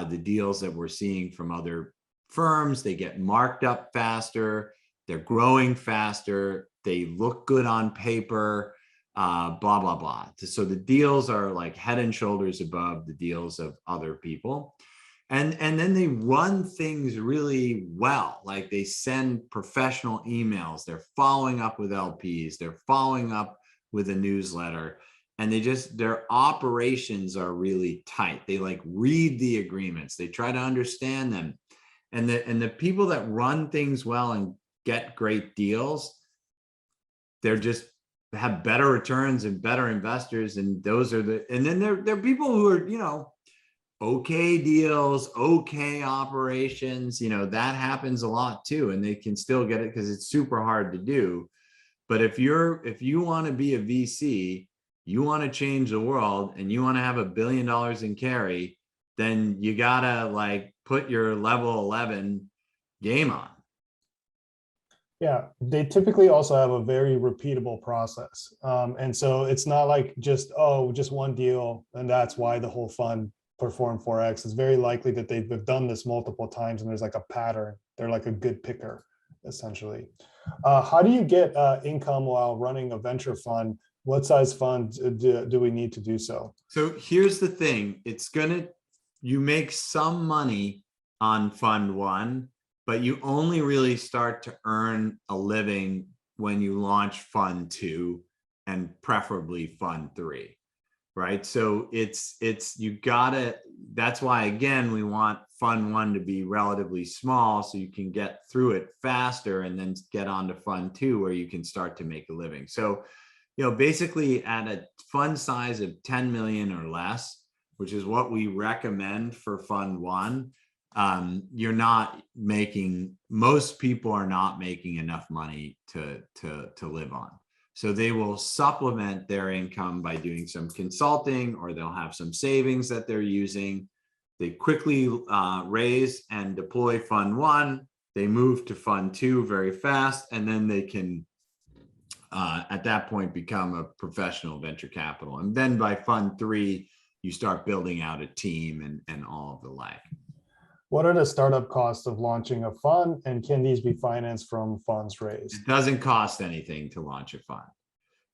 the deals that we're seeing from other firms. They get marked up faster, they're growing faster, they look good on paper, blah, blah, blah. So the deals are like head and shoulders above the deals of other people. And then they run things really well. Like they send professional emails, they're following up with LPs, they're following up with a newsletter, and their operations are really tight. They like read the agreements, they try to understand them. And the people that run things well and get great deals, they're just have better returns and better investors. And then there are people who are, okay deals, okay operations, that happens a lot too. And they can still get it because it's super hard to do. But if you want to be a VC, you want to change the world, and you want to have $1 billion in carry, then you gotta like put your level 11 game on. Yeah, they typically also have a very repeatable process. And so it's not like just one deal and that's why the whole fund performed 4x. It's very likely that they've done this multiple times and there's like a pattern. They're like a good picker, essentially. How do you get income while running a venture fund? What size fund do we need to do so? So here's the thing. You make some money on fund 1, but you only really start to earn a living when you launch fund 2 and preferably fund 3, right? So that's why, again, we want fund 1 to be relatively small so you can get through it faster and then get on to fund 2 where you can start to make a living. So, basically at a fund size of 10 million or less, which is what we recommend for fund 1, most people are not making enough money to live on. So they will supplement their income by doing some consulting, or they'll have some savings that they're using. They quickly raise and deploy fund 1. They move to fund 2 very fast, and then they can, at that point, become a professional venture capital. And then by fund 3, you start building out a team and all of the like. What are the startup costs of launching a fund, and can these be financed from funds raised? It doesn't cost anything to launch a fund.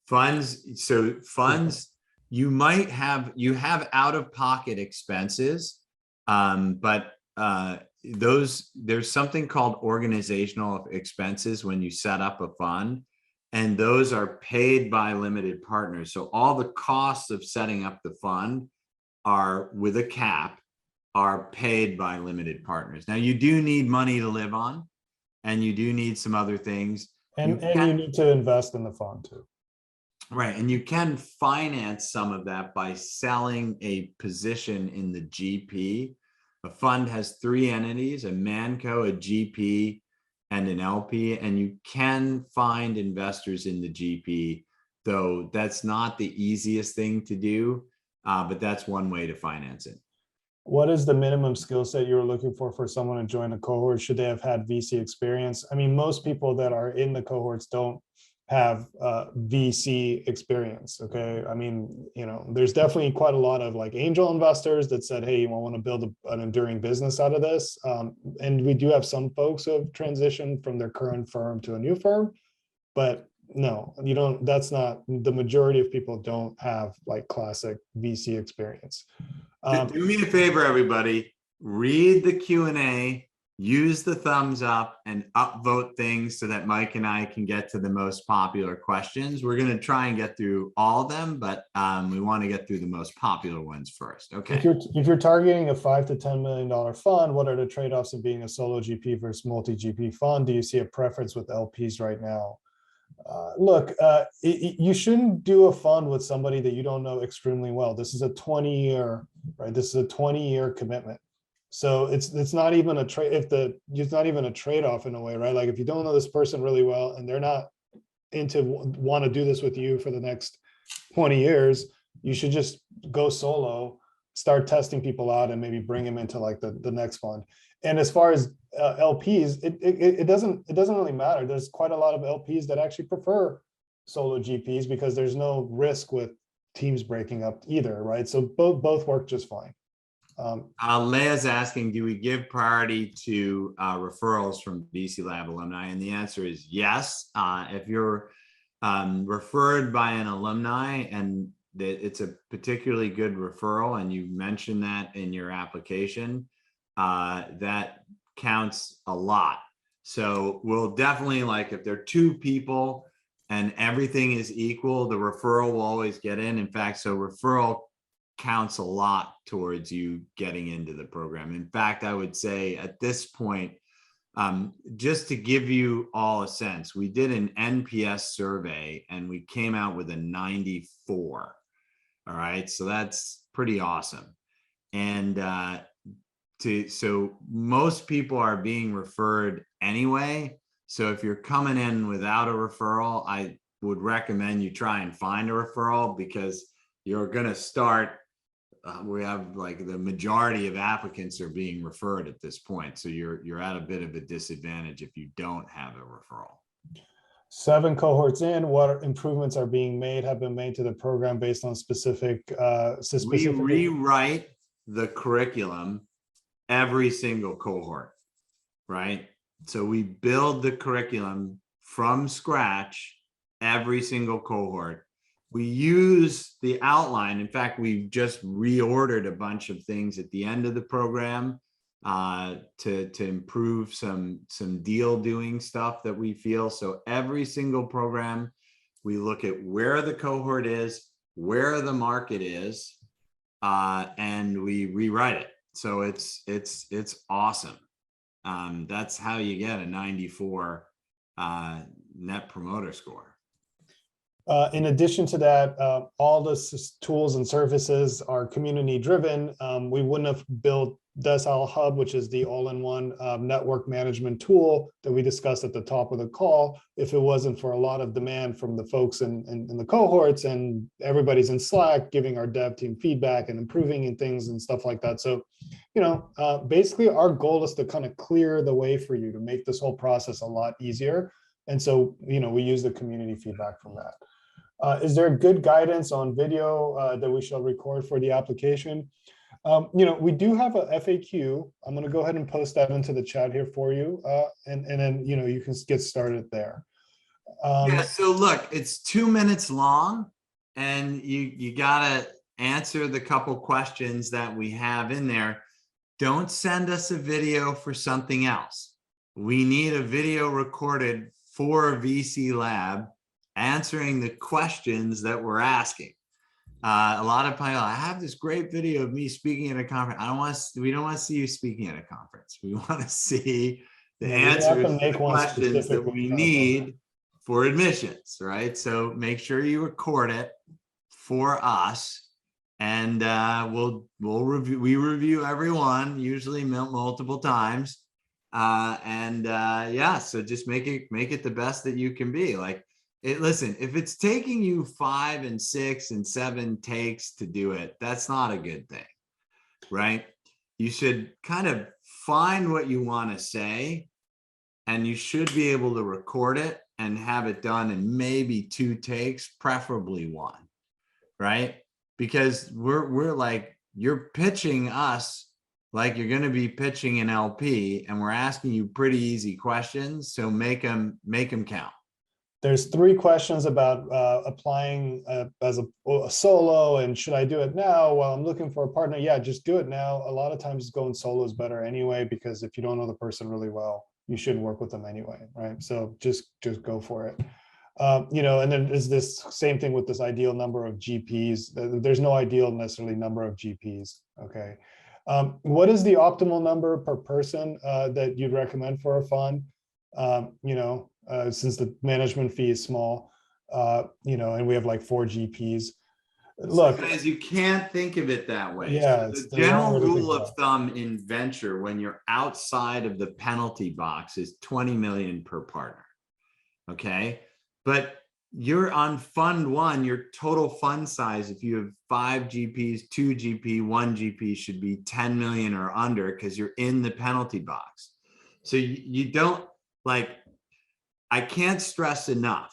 Funds, you have out-of-pocket expenses, but there's something called organizational expenses when you set up a fund, and those are paid by limited partners. So all the costs of setting up the fund are, with a cap, are paid by limited partners. Now, you do need money to live on, and you do need some other things. And you need to invest in the fund too. Right, and you can finance some of that by selling a position in the GP. A fund has three entities, a manco, a GP, and an LP, and you can find investors in the GP, though that's not the easiest thing to do, but that's one way to finance it. What is the minimum skill set you're looking for someone to join a cohort? Should they have had VC experience? I mean, most people that are in the cohorts don't have VC experience. Okay. I mean, you know, there's definitely quite a lot of like angel investors that said, hey, I want to build an enduring business out of this. And we do have some folks who have transitioned from their current firm to a new firm, but no, you don't, that's not, the majority of people don't have like classic VC experience. Do me a favor, everybody, read the Q&A, use the thumbs up and upvote things so that Mike and I can get to the most popular questions. We're going to try and get through all of them, but we want to get through the most popular ones first. Okay. If you're targeting a $5 to $10 million fund, what are the trade-offs of being a solo GP versus multi-GP fund? Do you see a preference with LPs right now? Look, you shouldn't do a fund with somebody that you don't know extremely well. This is a 20-year, right? This is a 20-year commitment. So it's not even a trade. It's not even a trade-off in a way, right? Like if you don't know this person really well and they're not want to do this with you for the next 20 years, you should just go solo, start testing people out, and maybe bring them into like the next fund. And as far as LPs, it doesn't really matter. There's quite a lot of LPs that actually prefer solo GPs because there's no risk with teams breaking up either, right? So both work just fine. Leia's asking, do we give priority to referrals from VC Lab alumni? And the answer is yes. If you're referred by an alumni and that it's a particularly good referral and you mention that in your application, that counts a lot. So we'll definitely, like, if there are two people and everything is equal, the referral will always get in. In fact, so referral counts a lot towards you getting into the program. In fact, I would say at this point, just to give you all a sense, we did an NPS survey and we came out with a 94. All right, so that's pretty awesome. And so most people are being referred anyway. So if you're coming in without a referral, I would recommend you try and find a referral because you're going to start. We have like the majority of applicants are being referred at this point. So you're at a bit of a disadvantage if you don't have a referral. 7 cohorts in, what improvements are being made, have been made to the program based on specific. We rewrite the curriculum every single cohort, right? So we build the curriculum from scratch every single cohort. We use the outline. In fact, we've just reordered a bunch of things at the end of the program to improve some deal doing stuff that we feel. So every single program, we look at where the cohort is, where the market is, and we rewrite it. So it's awesome. That's how you get a 94 net promoter score. In addition to that, all the tools and services are community driven. We wouldn't have built Decile Hub, which is the all-in-one network management tool that we discussed at the top of the call, if it wasn't for a lot of demand from the folks in the cohorts, and everybody's in Slack giving our dev team feedback and improving in things and stuff like that. So, you know, basically our goal is to kind of clear the way for you to make this whole process a lot easier. And so, you know, we use the community feedback from that. Is there good guidance on video that we shall record for the application? You know, we do have a FAQ. I'm going to go ahead and post that into the chat here for you. And then, you know, you can get started there. Yeah, so look, it's 2 minutes long and you got to answer the couple questions that we have in there. Don't send us a video for something else. We need a video recorded for VC Lab answering the questions that we're asking. A lot of people, I have this great video of me speaking at a conference. We don't want to see you speaking at a conference. We want to see the answers to the questions that we need for admissions, right? So make sure you record it for us and we review everyone, usually multiple times. Yeah, so just make it the best that you can be. Like, listen, if it's taking you 5 and 6 and 7 takes to do it, that's not a good thing, right? You should kind of find what you want to say, and you should be able to record it and have it done in maybe 2 takes, preferably 1, right? Because we're like, you're pitching us like you're going to be pitching an LP, and we're asking you pretty easy questions, so make them count. There's 3 questions about applying as a solo, and should I do it now while I'm looking for a partner? Yeah, just do it now. A lot of times going solo is better anyway, because if you don't know the person really well, you shouldn't work with them anyway, right? So just go for it. You know, and then is this same thing with this ideal number of GPs? There's no ideal necessarily number of GPs, okay? What is the optimal number per person that you'd recommend for a fund? You know, since the management fee is small, you know, and we have like 4 GPs. Look, guys, you can't think of it that way. Yeah, so the general rule of thumb in venture, when you're outside of the penalty box, is 20 million per partner. Okay, but you're on fund 1, your total fund size, if you have 5 GPs, 2 GP, 1 GP, should be 10 million or under, because you're in the penalty box. So you don't, like, I can't stress enough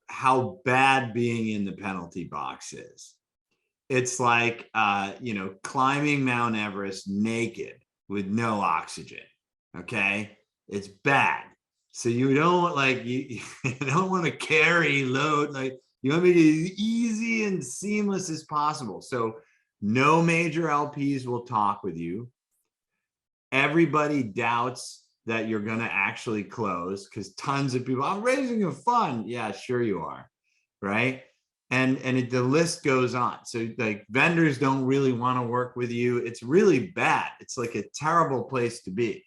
how bad being in the penalty box is. It's like, you know, climbing Mount Everest naked with no oxygen. Okay, it's bad. So you don't, like, you don't want to carry load. Like, you want to make it as easy and seamless as possible. So no major LPs will talk with you. Everybody doubts that you're going to actually close, because tons of people, I'm raising a fund. Yeah, sure you are, right? And the list goes on. So, like, vendors don't really want to work with you. It's really bad. It's like a terrible place to be.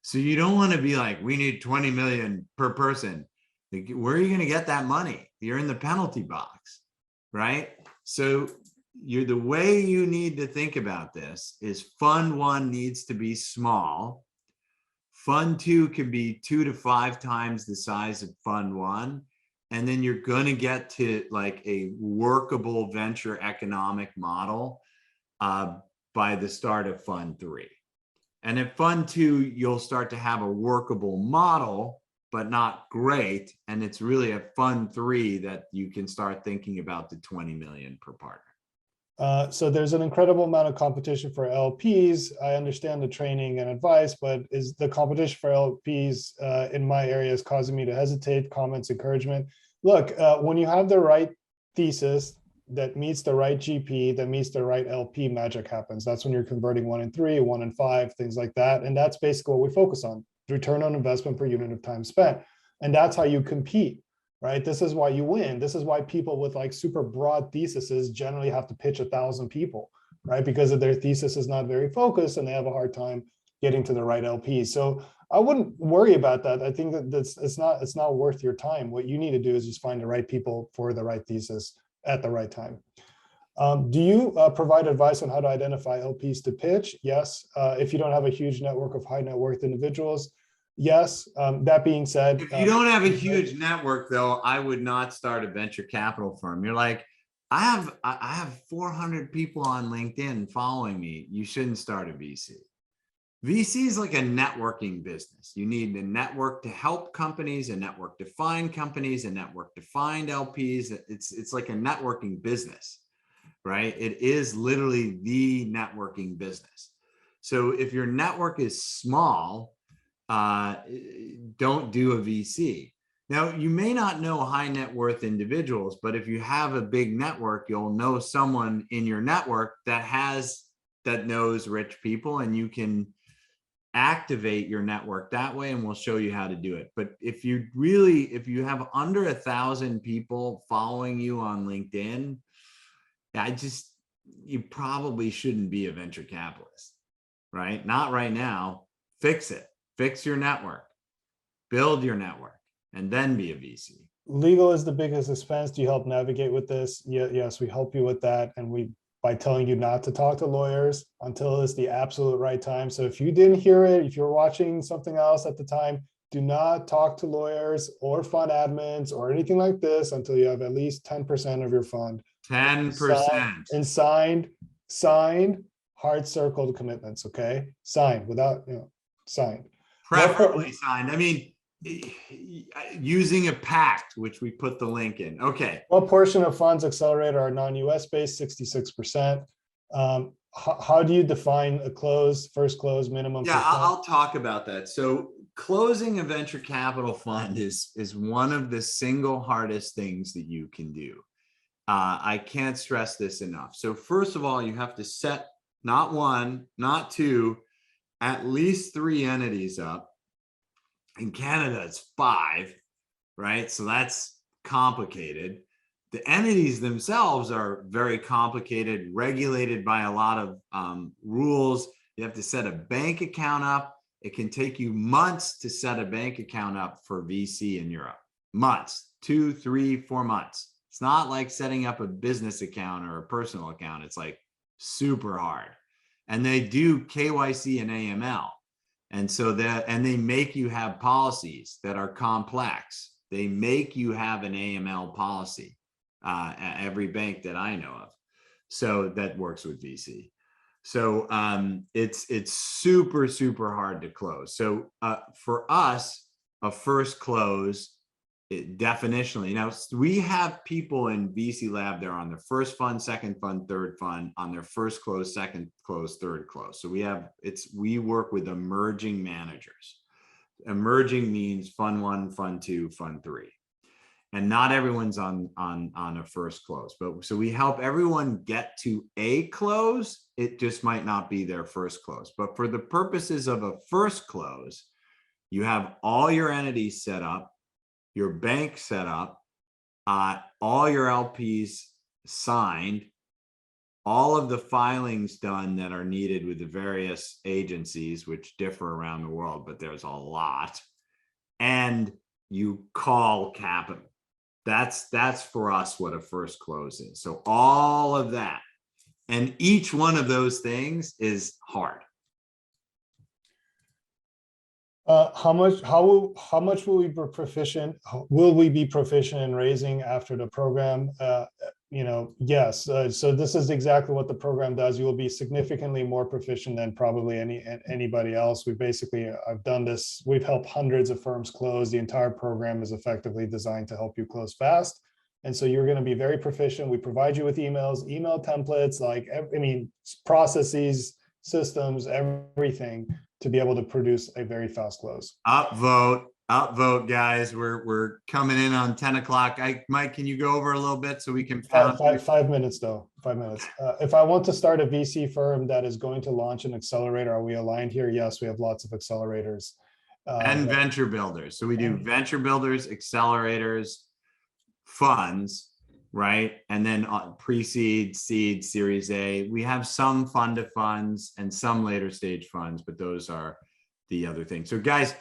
So you don't want to be like, we need 20 million per person. Like, where are you going to get that money? You're in the penalty box, right? So the way you need to think about this is fund 1 needs to be small. Fund 2 can be 2 to 5 times the size of fund 1. And then you're going to get to like a workable venture economic model by the start of fund 3. And at fund 2, you'll start to have a workable model, but not great. And it's really at fund 3 that you can start thinking about the 20 million per partner. So there's an incredible amount of competition for LPs. I understand the training and advice, but is the competition for LPs in my area is causing me to hesitate? Comments, encouragement. Look, when you have the right thesis that meets the right GP, that meets the right LP, magic happens. That's when you're converting 1 in 3, 1 in 5, things like that. And that's basically what we focus on: return on investment per unit of time spent. And that's how you compete, right? This is why you win. This is why people with like super broad theses generally have to pitch 1,000 people, right? Because of their thesis is not very focused and they have a hard time getting to the right LP. So I wouldn't worry about that. I think that it's not worth your time. What you need to do is just find the right people for the right thesis at the right time. Do you provide advice on how to identify LPs to pitch? Yes. If you don't have a huge network of high net worth individuals, yes. That being said, if you don't have a huge network, though, I would not start a venture capital firm. You're like, I have 400 people on LinkedIn following me. You shouldn't start a VC. VC is like a networking business. You need a network to help companies, a network to find companies, a network to find LPs. It's like a networking business, right? It is literally the networking business. So if your network is small, don't do a VC. Now, you may not know high net worth individuals, but if you have a big network, you'll know someone in your network that knows rich people, and you can activate your network that way, and we'll show you how to do it. But if you have under 1,000 people following you on LinkedIn, you probably shouldn't be a venture capitalist, right? Not right now. Fix it. Fix your network. Build your network. and then be a VC. Legal is the biggest expense. Do you help navigate with this? Yeah, yes, we help you with that. And we, by telling you not to talk to lawyers until it's the absolute right time. So if you didn't hear it, if you're watching something else at the time, do not talk to lawyers or fund admins or anything like this until you have at least 10% of your fund 10%. and signed, hard circled commitments. Okay, signed without, signed. Preferably signed. I mean, using a pact, which we put the link in. Okay. What portion of funds Accelerator are non-US based? 66%. How do you define a close, first close, minimum? Yeah, I'll talk about that. So closing a venture capital fund is one of the single hardest things that you can do. I can't stress this enough. So first of all, you have to set not one, not two, at least 3 entities up. In Canada, it's 5, right? So that's complicated. The entities themselves are very complicated, regulated by a lot of rules. You have to set a bank account up. It can take you months to set a bank account up for VC in Europe. Months, 2, 3, 4 months. It's not like setting up a business account or a personal account. It's like super hard. And they do KYC and AML. And so they make you have policies that are complex. They make you have an AML policy at every bank that I know of. So that works with VC. So it's super, super hard to close. So for us, a first close, definitionally. Now we have people in VC Lab, they're on their first fund, second fund, third fund, on their first close, second close, third close. So we work with emerging managers. Emerging means fund 1, fund 2, fund 3. And not everyone's on a first close, but so we help everyone get to a close. It just might not be their first close, but for the purposes of a first close, you have all your entities set up, your bank set up, all your LPs signed, all of the filings done that are needed with the various agencies, which differ around the world, but there's a lot, and you call capital. That's for us what a first close is. So all of that, and each one of those things is hard. How much will we be proficient? Will we be proficient in raising after the program? Yes. So this is exactly what the program does. You will be significantly more proficient than probably anybody else. I've done this. We've helped hundreds of firms close. The entire program is effectively designed to help you close fast. And so you're going to be very proficient. We provide you with email templates, processes, systems, everything to be able to produce a very fast close. Upvote, guys. We're coming in on 10 o'clock. Mike, can you go over a little bit so we can five minutes though. 5 minutes. If I want to start a VC firm that is going to launch an accelerator, are we aligned here? Yes, we have lots of accelerators. And venture builders. So we do venture builders, accelerators, funds, right? And then pre-seed, seed, series A. We have some fund of funds and some later stage funds, but those are the other things. So guys,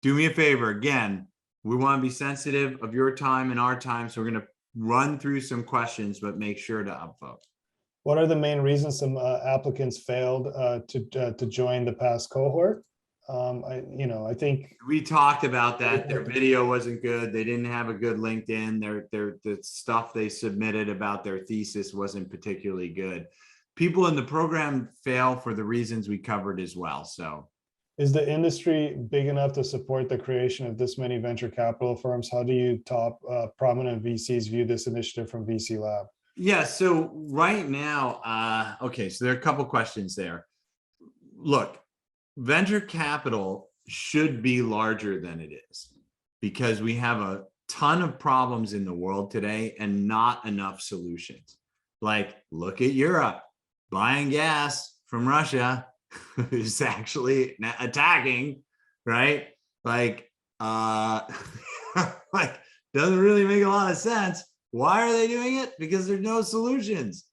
do me a favor. Again, we want to be sensitive of your time and our time. So we're going to run through some questions, but make sure to upvote. What are the main reasons some applicants failed to join the past cohort? I think we talked about that. Their video wasn't good. They didn't have a good LinkedIn. The stuff they submitted about their thesis wasn't particularly good. People in the program fail for the reasons we covered as well. So is the industry big enough to support the creation of this many venture capital firms? How do you top prominent VCs view this initiative from VC Lab? Yeah, so right now, okay, so there are a couple questions there. Look, venture capital should be larger than it is because we have a ton of problems in the world today and not enough solutions. Like, look at Europe, buying gas from Russia is actually attacking, right? Like doesn't really make a lot of sense. Why are they doing it? Because there's no solutions.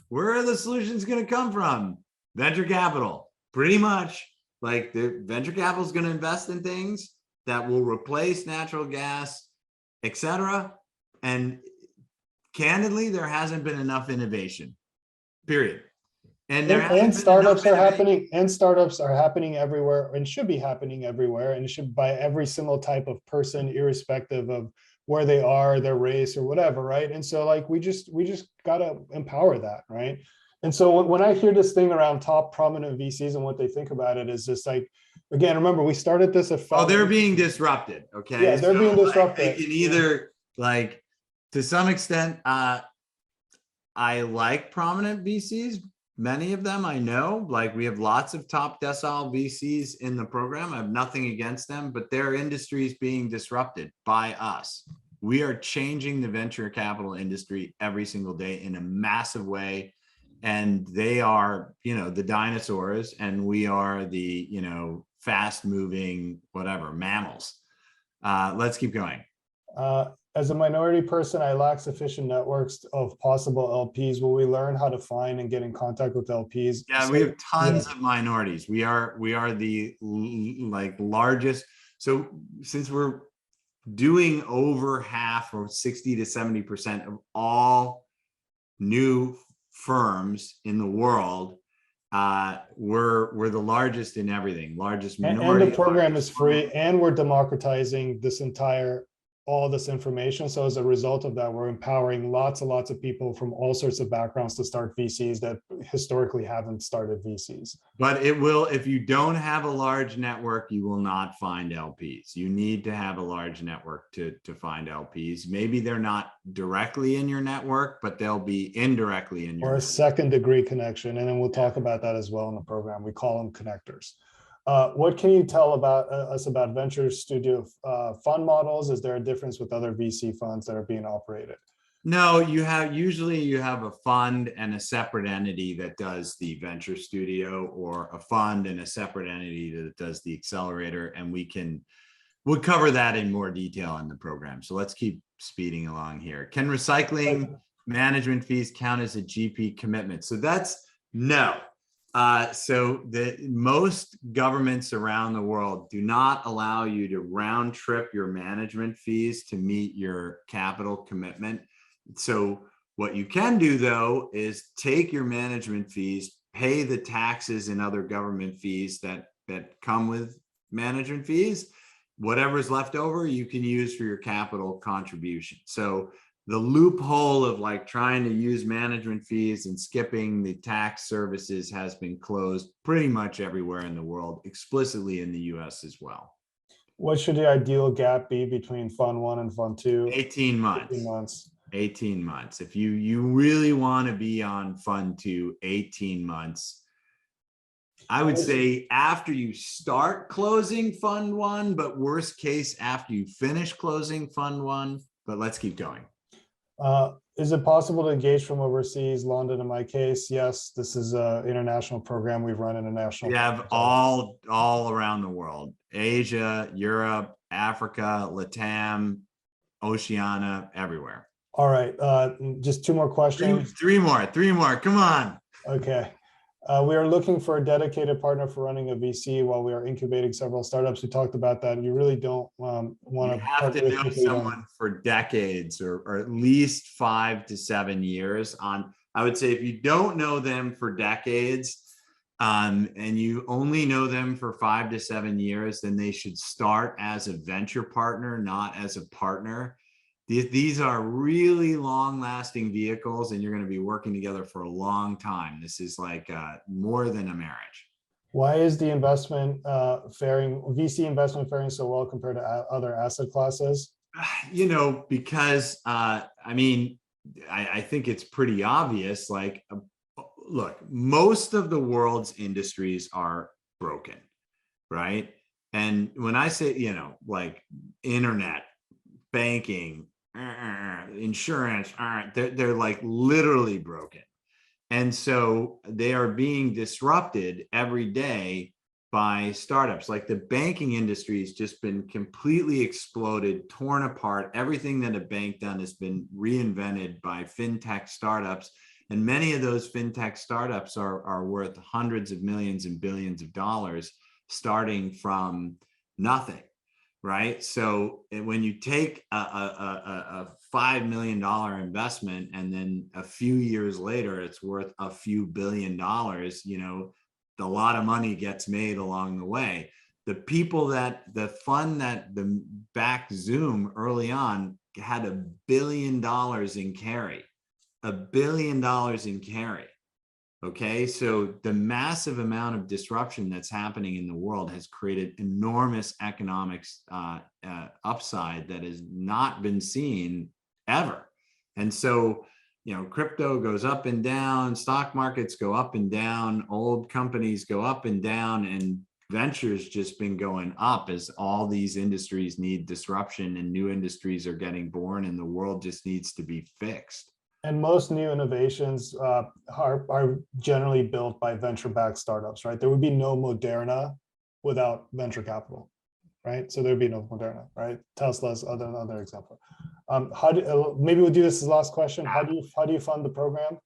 Where are the solutions going to come from? Venture capital, pretty much. Like the venture capital is going to invest in things that will replace natural gas, etc. And candidly, there hasn't been enough innovation, period. And there hasn't And been startups enough are innovation. happening, and startups are happening everywhere and should be happening everywhere. And it should by every single type of person, irrespective of where they are, their race or whatever, right? And so like we just gotta empower that, right? And so when I hear this thing around top prominent VCs and what they think about it is just like, again, remember we started this at Oh, they're Founders. being disrupted. Okay. Yeah, they're So being like, they disrupted. can either like to some extent, I like prominent VCs. Many of them I know, like we have lots of top decile VCs in the program. I have nothing against them, but their industry is being disrupted by us. We are changing the venture capital industry every single day in a massive way. And they are, the dinosaurs, and we are the, fast moving, whatever, mammals. Let's keep going. As a minority person, I lack sufficient networks of possible LPs. Will we learn how to find and get in contact with LPs? Yeah, we have tons of minorities. We are the largest. So since we're doing over half or 60 to 70% of all new firms in the world, we're the largest in everything, largest minority. And the program is free, and we're democratizing all this information. So as a result of that, we're empowering lots and lots of people from all sorts of backgrounds to start VCs that historically haven't started VCs. But it will, if you don't have a large network, you will not find LPs. You need to have a large network to find LPs. Maybe they're not directly in your network, but they'll be indirectly in your network. Or a second degree connection. And then we'll talk about that as well in the program. We call them connectors. What can you tell about us about venture studio fund models? Is there a difference with other VC funds that are being operated? No, usually you have a fund and a separate entity that does the venture studio, or a fund and a separate entity that does the accelerator. And we'll cover that in more detail in the program. So let's keep speeding along here. Can recycling management fees count as a GP commitment? So that's no. So most governments around the world do not allow you to round trip your management fees to meet your capital commitment. So what you can do, though, is take your management fees, pay the taxes and other government fees that come with management fees. Whatever's left over, you can use for your capital contribution. So the loophole of like trying to use management fees and skipping the tax services has been closed pretty much everywhere in the world, explicitly in the US as well. What should the ideal gap be between fund one and fund two? 18 months. 18 months. 18 months. If you really want to be on fund two, 18 months. I would say after you start closing fund one, but worst case after you finish closing fund one, but let's keep going. Is it possible to engage from overseas? London, in my case, yes. This is an international program. We've run international. We have all around the world: Asia, Europe, Africa, Latam, Oceania, everywhere. All right. Just two more questions. Three more. Come on. Okay. We are looking for a dedicated partner for running a VC while we are incubating several startups. We talked about that. You really don't want to have to know someone for decades, or at least 5 to 7 years on. I would say if you don't know them for decades, and you only know them for 5 to 7 years, then they should start as a venture partner, not as a partner. These are really long-lasting vehicles, and you're going to be working together for a long time. This is like more than a marriage. Why is the VC investment faring so well compared to other asset classes? Because I think it's pretty obvious. Like, look, most of the world's industries are broken, right? And when I say, like internet, banking, insurance, they're like literally broken. And so they are being disrupted every day by startups. Like the banking industry has just been completely exploded, torn apart. Everything that a bank done has been reinvented by fintech startups. And many of those fintech startups are worth hundreds of millions and billions of dollars, starting from nothing. right? So when you take a $5 million investment and then a few years later it's worth a few $billion, you know, a lot of money gets made along the way. The fund that backed Zoom early on had $1 billion in carry, $1 billion in carry. Okay, so the massive amount of disruption that's happening in the world has created enormous economics upside that has not been seen ever. And so, you know, crypto goes up and down, stock markets go up and down, old companies go up and down, and venture's just been going up as all these industries need disruption and new industries are getting born and the world just needs to be fixed. And most new innovations are generally built by venture-backed startups, right? There would be no Moderna without venture capital, right? So there'd be no Moderna, right? Tesla's another example. Maybe we'll do this as the last question. How do you fund the program?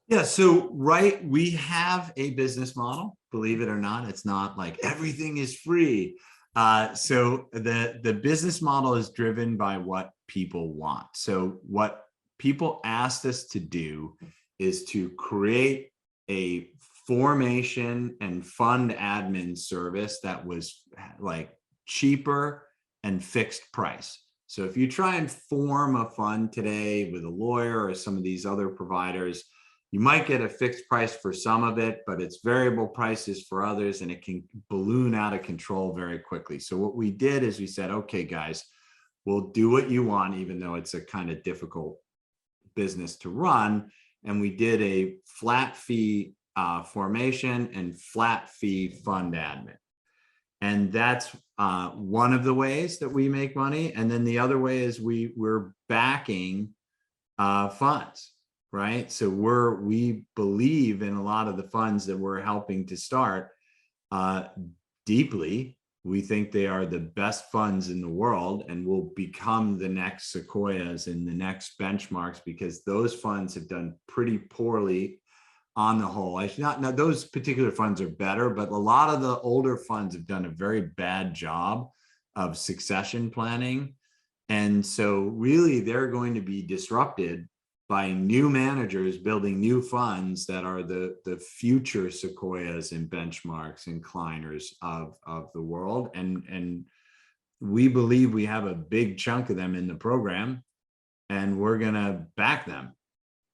Yeah, so we have a business model. Believe it or not, it's not like everything is free. So the business model is driven by what people want. So what people asked us to do is to create a formation and fund admin service that was like cheaper and fixed price. So if you try and form a fund today with a lawyer or some of these other providers, you might get a fixed price for some of it, but it's variable prices for others, and it can balloon out of control very quickly. So what we did is we said, okay, guys, we'll do what you want, even though it's a kind of difficult business to run. And we did a flat fee formation and flat fee fund admin. And that's one of the ways that we make money. And then the other way is we're backing funds, right? So we believe in a lot of the funds that we're helping to start deeply. We think they are the best funds in the world and will become the next Sequoias and the next benchmarks, because those funds have done pretty poorly on the whole. Not those particular funds are better, but a lot of the older funds have done a very bad job of succession planning. And so really they're going to be disrupted by new managers building new funds that are the future Sequoias and benchmarks and Kleiners of the world. And we believe we have a big chunk of them in the program, and we're going to back them,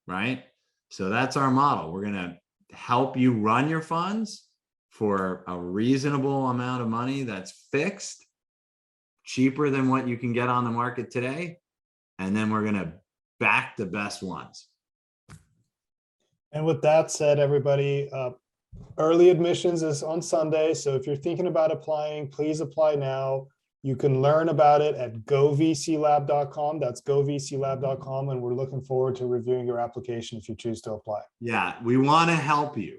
right? So that's our model. We're going to help you run your funds for a reasonable amount of money that's fixed, cheaper than what you can get on the market today. And then we're going to back the best ones. And with that said, everybody, early admissions is on Sunday. So if you're thinking about applying, please apply now. You can learn about it at govclab.com. That's govclab.com. And we're looking forward to reviewing your application if you choose to apply. Yeah, we want to help you.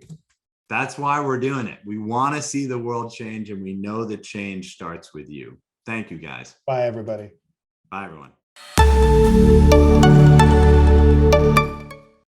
That's why we're doing it. We want to see the world change, and we know that change starts with you. Thank you, guys. Bye, everybody. Bye, everyone.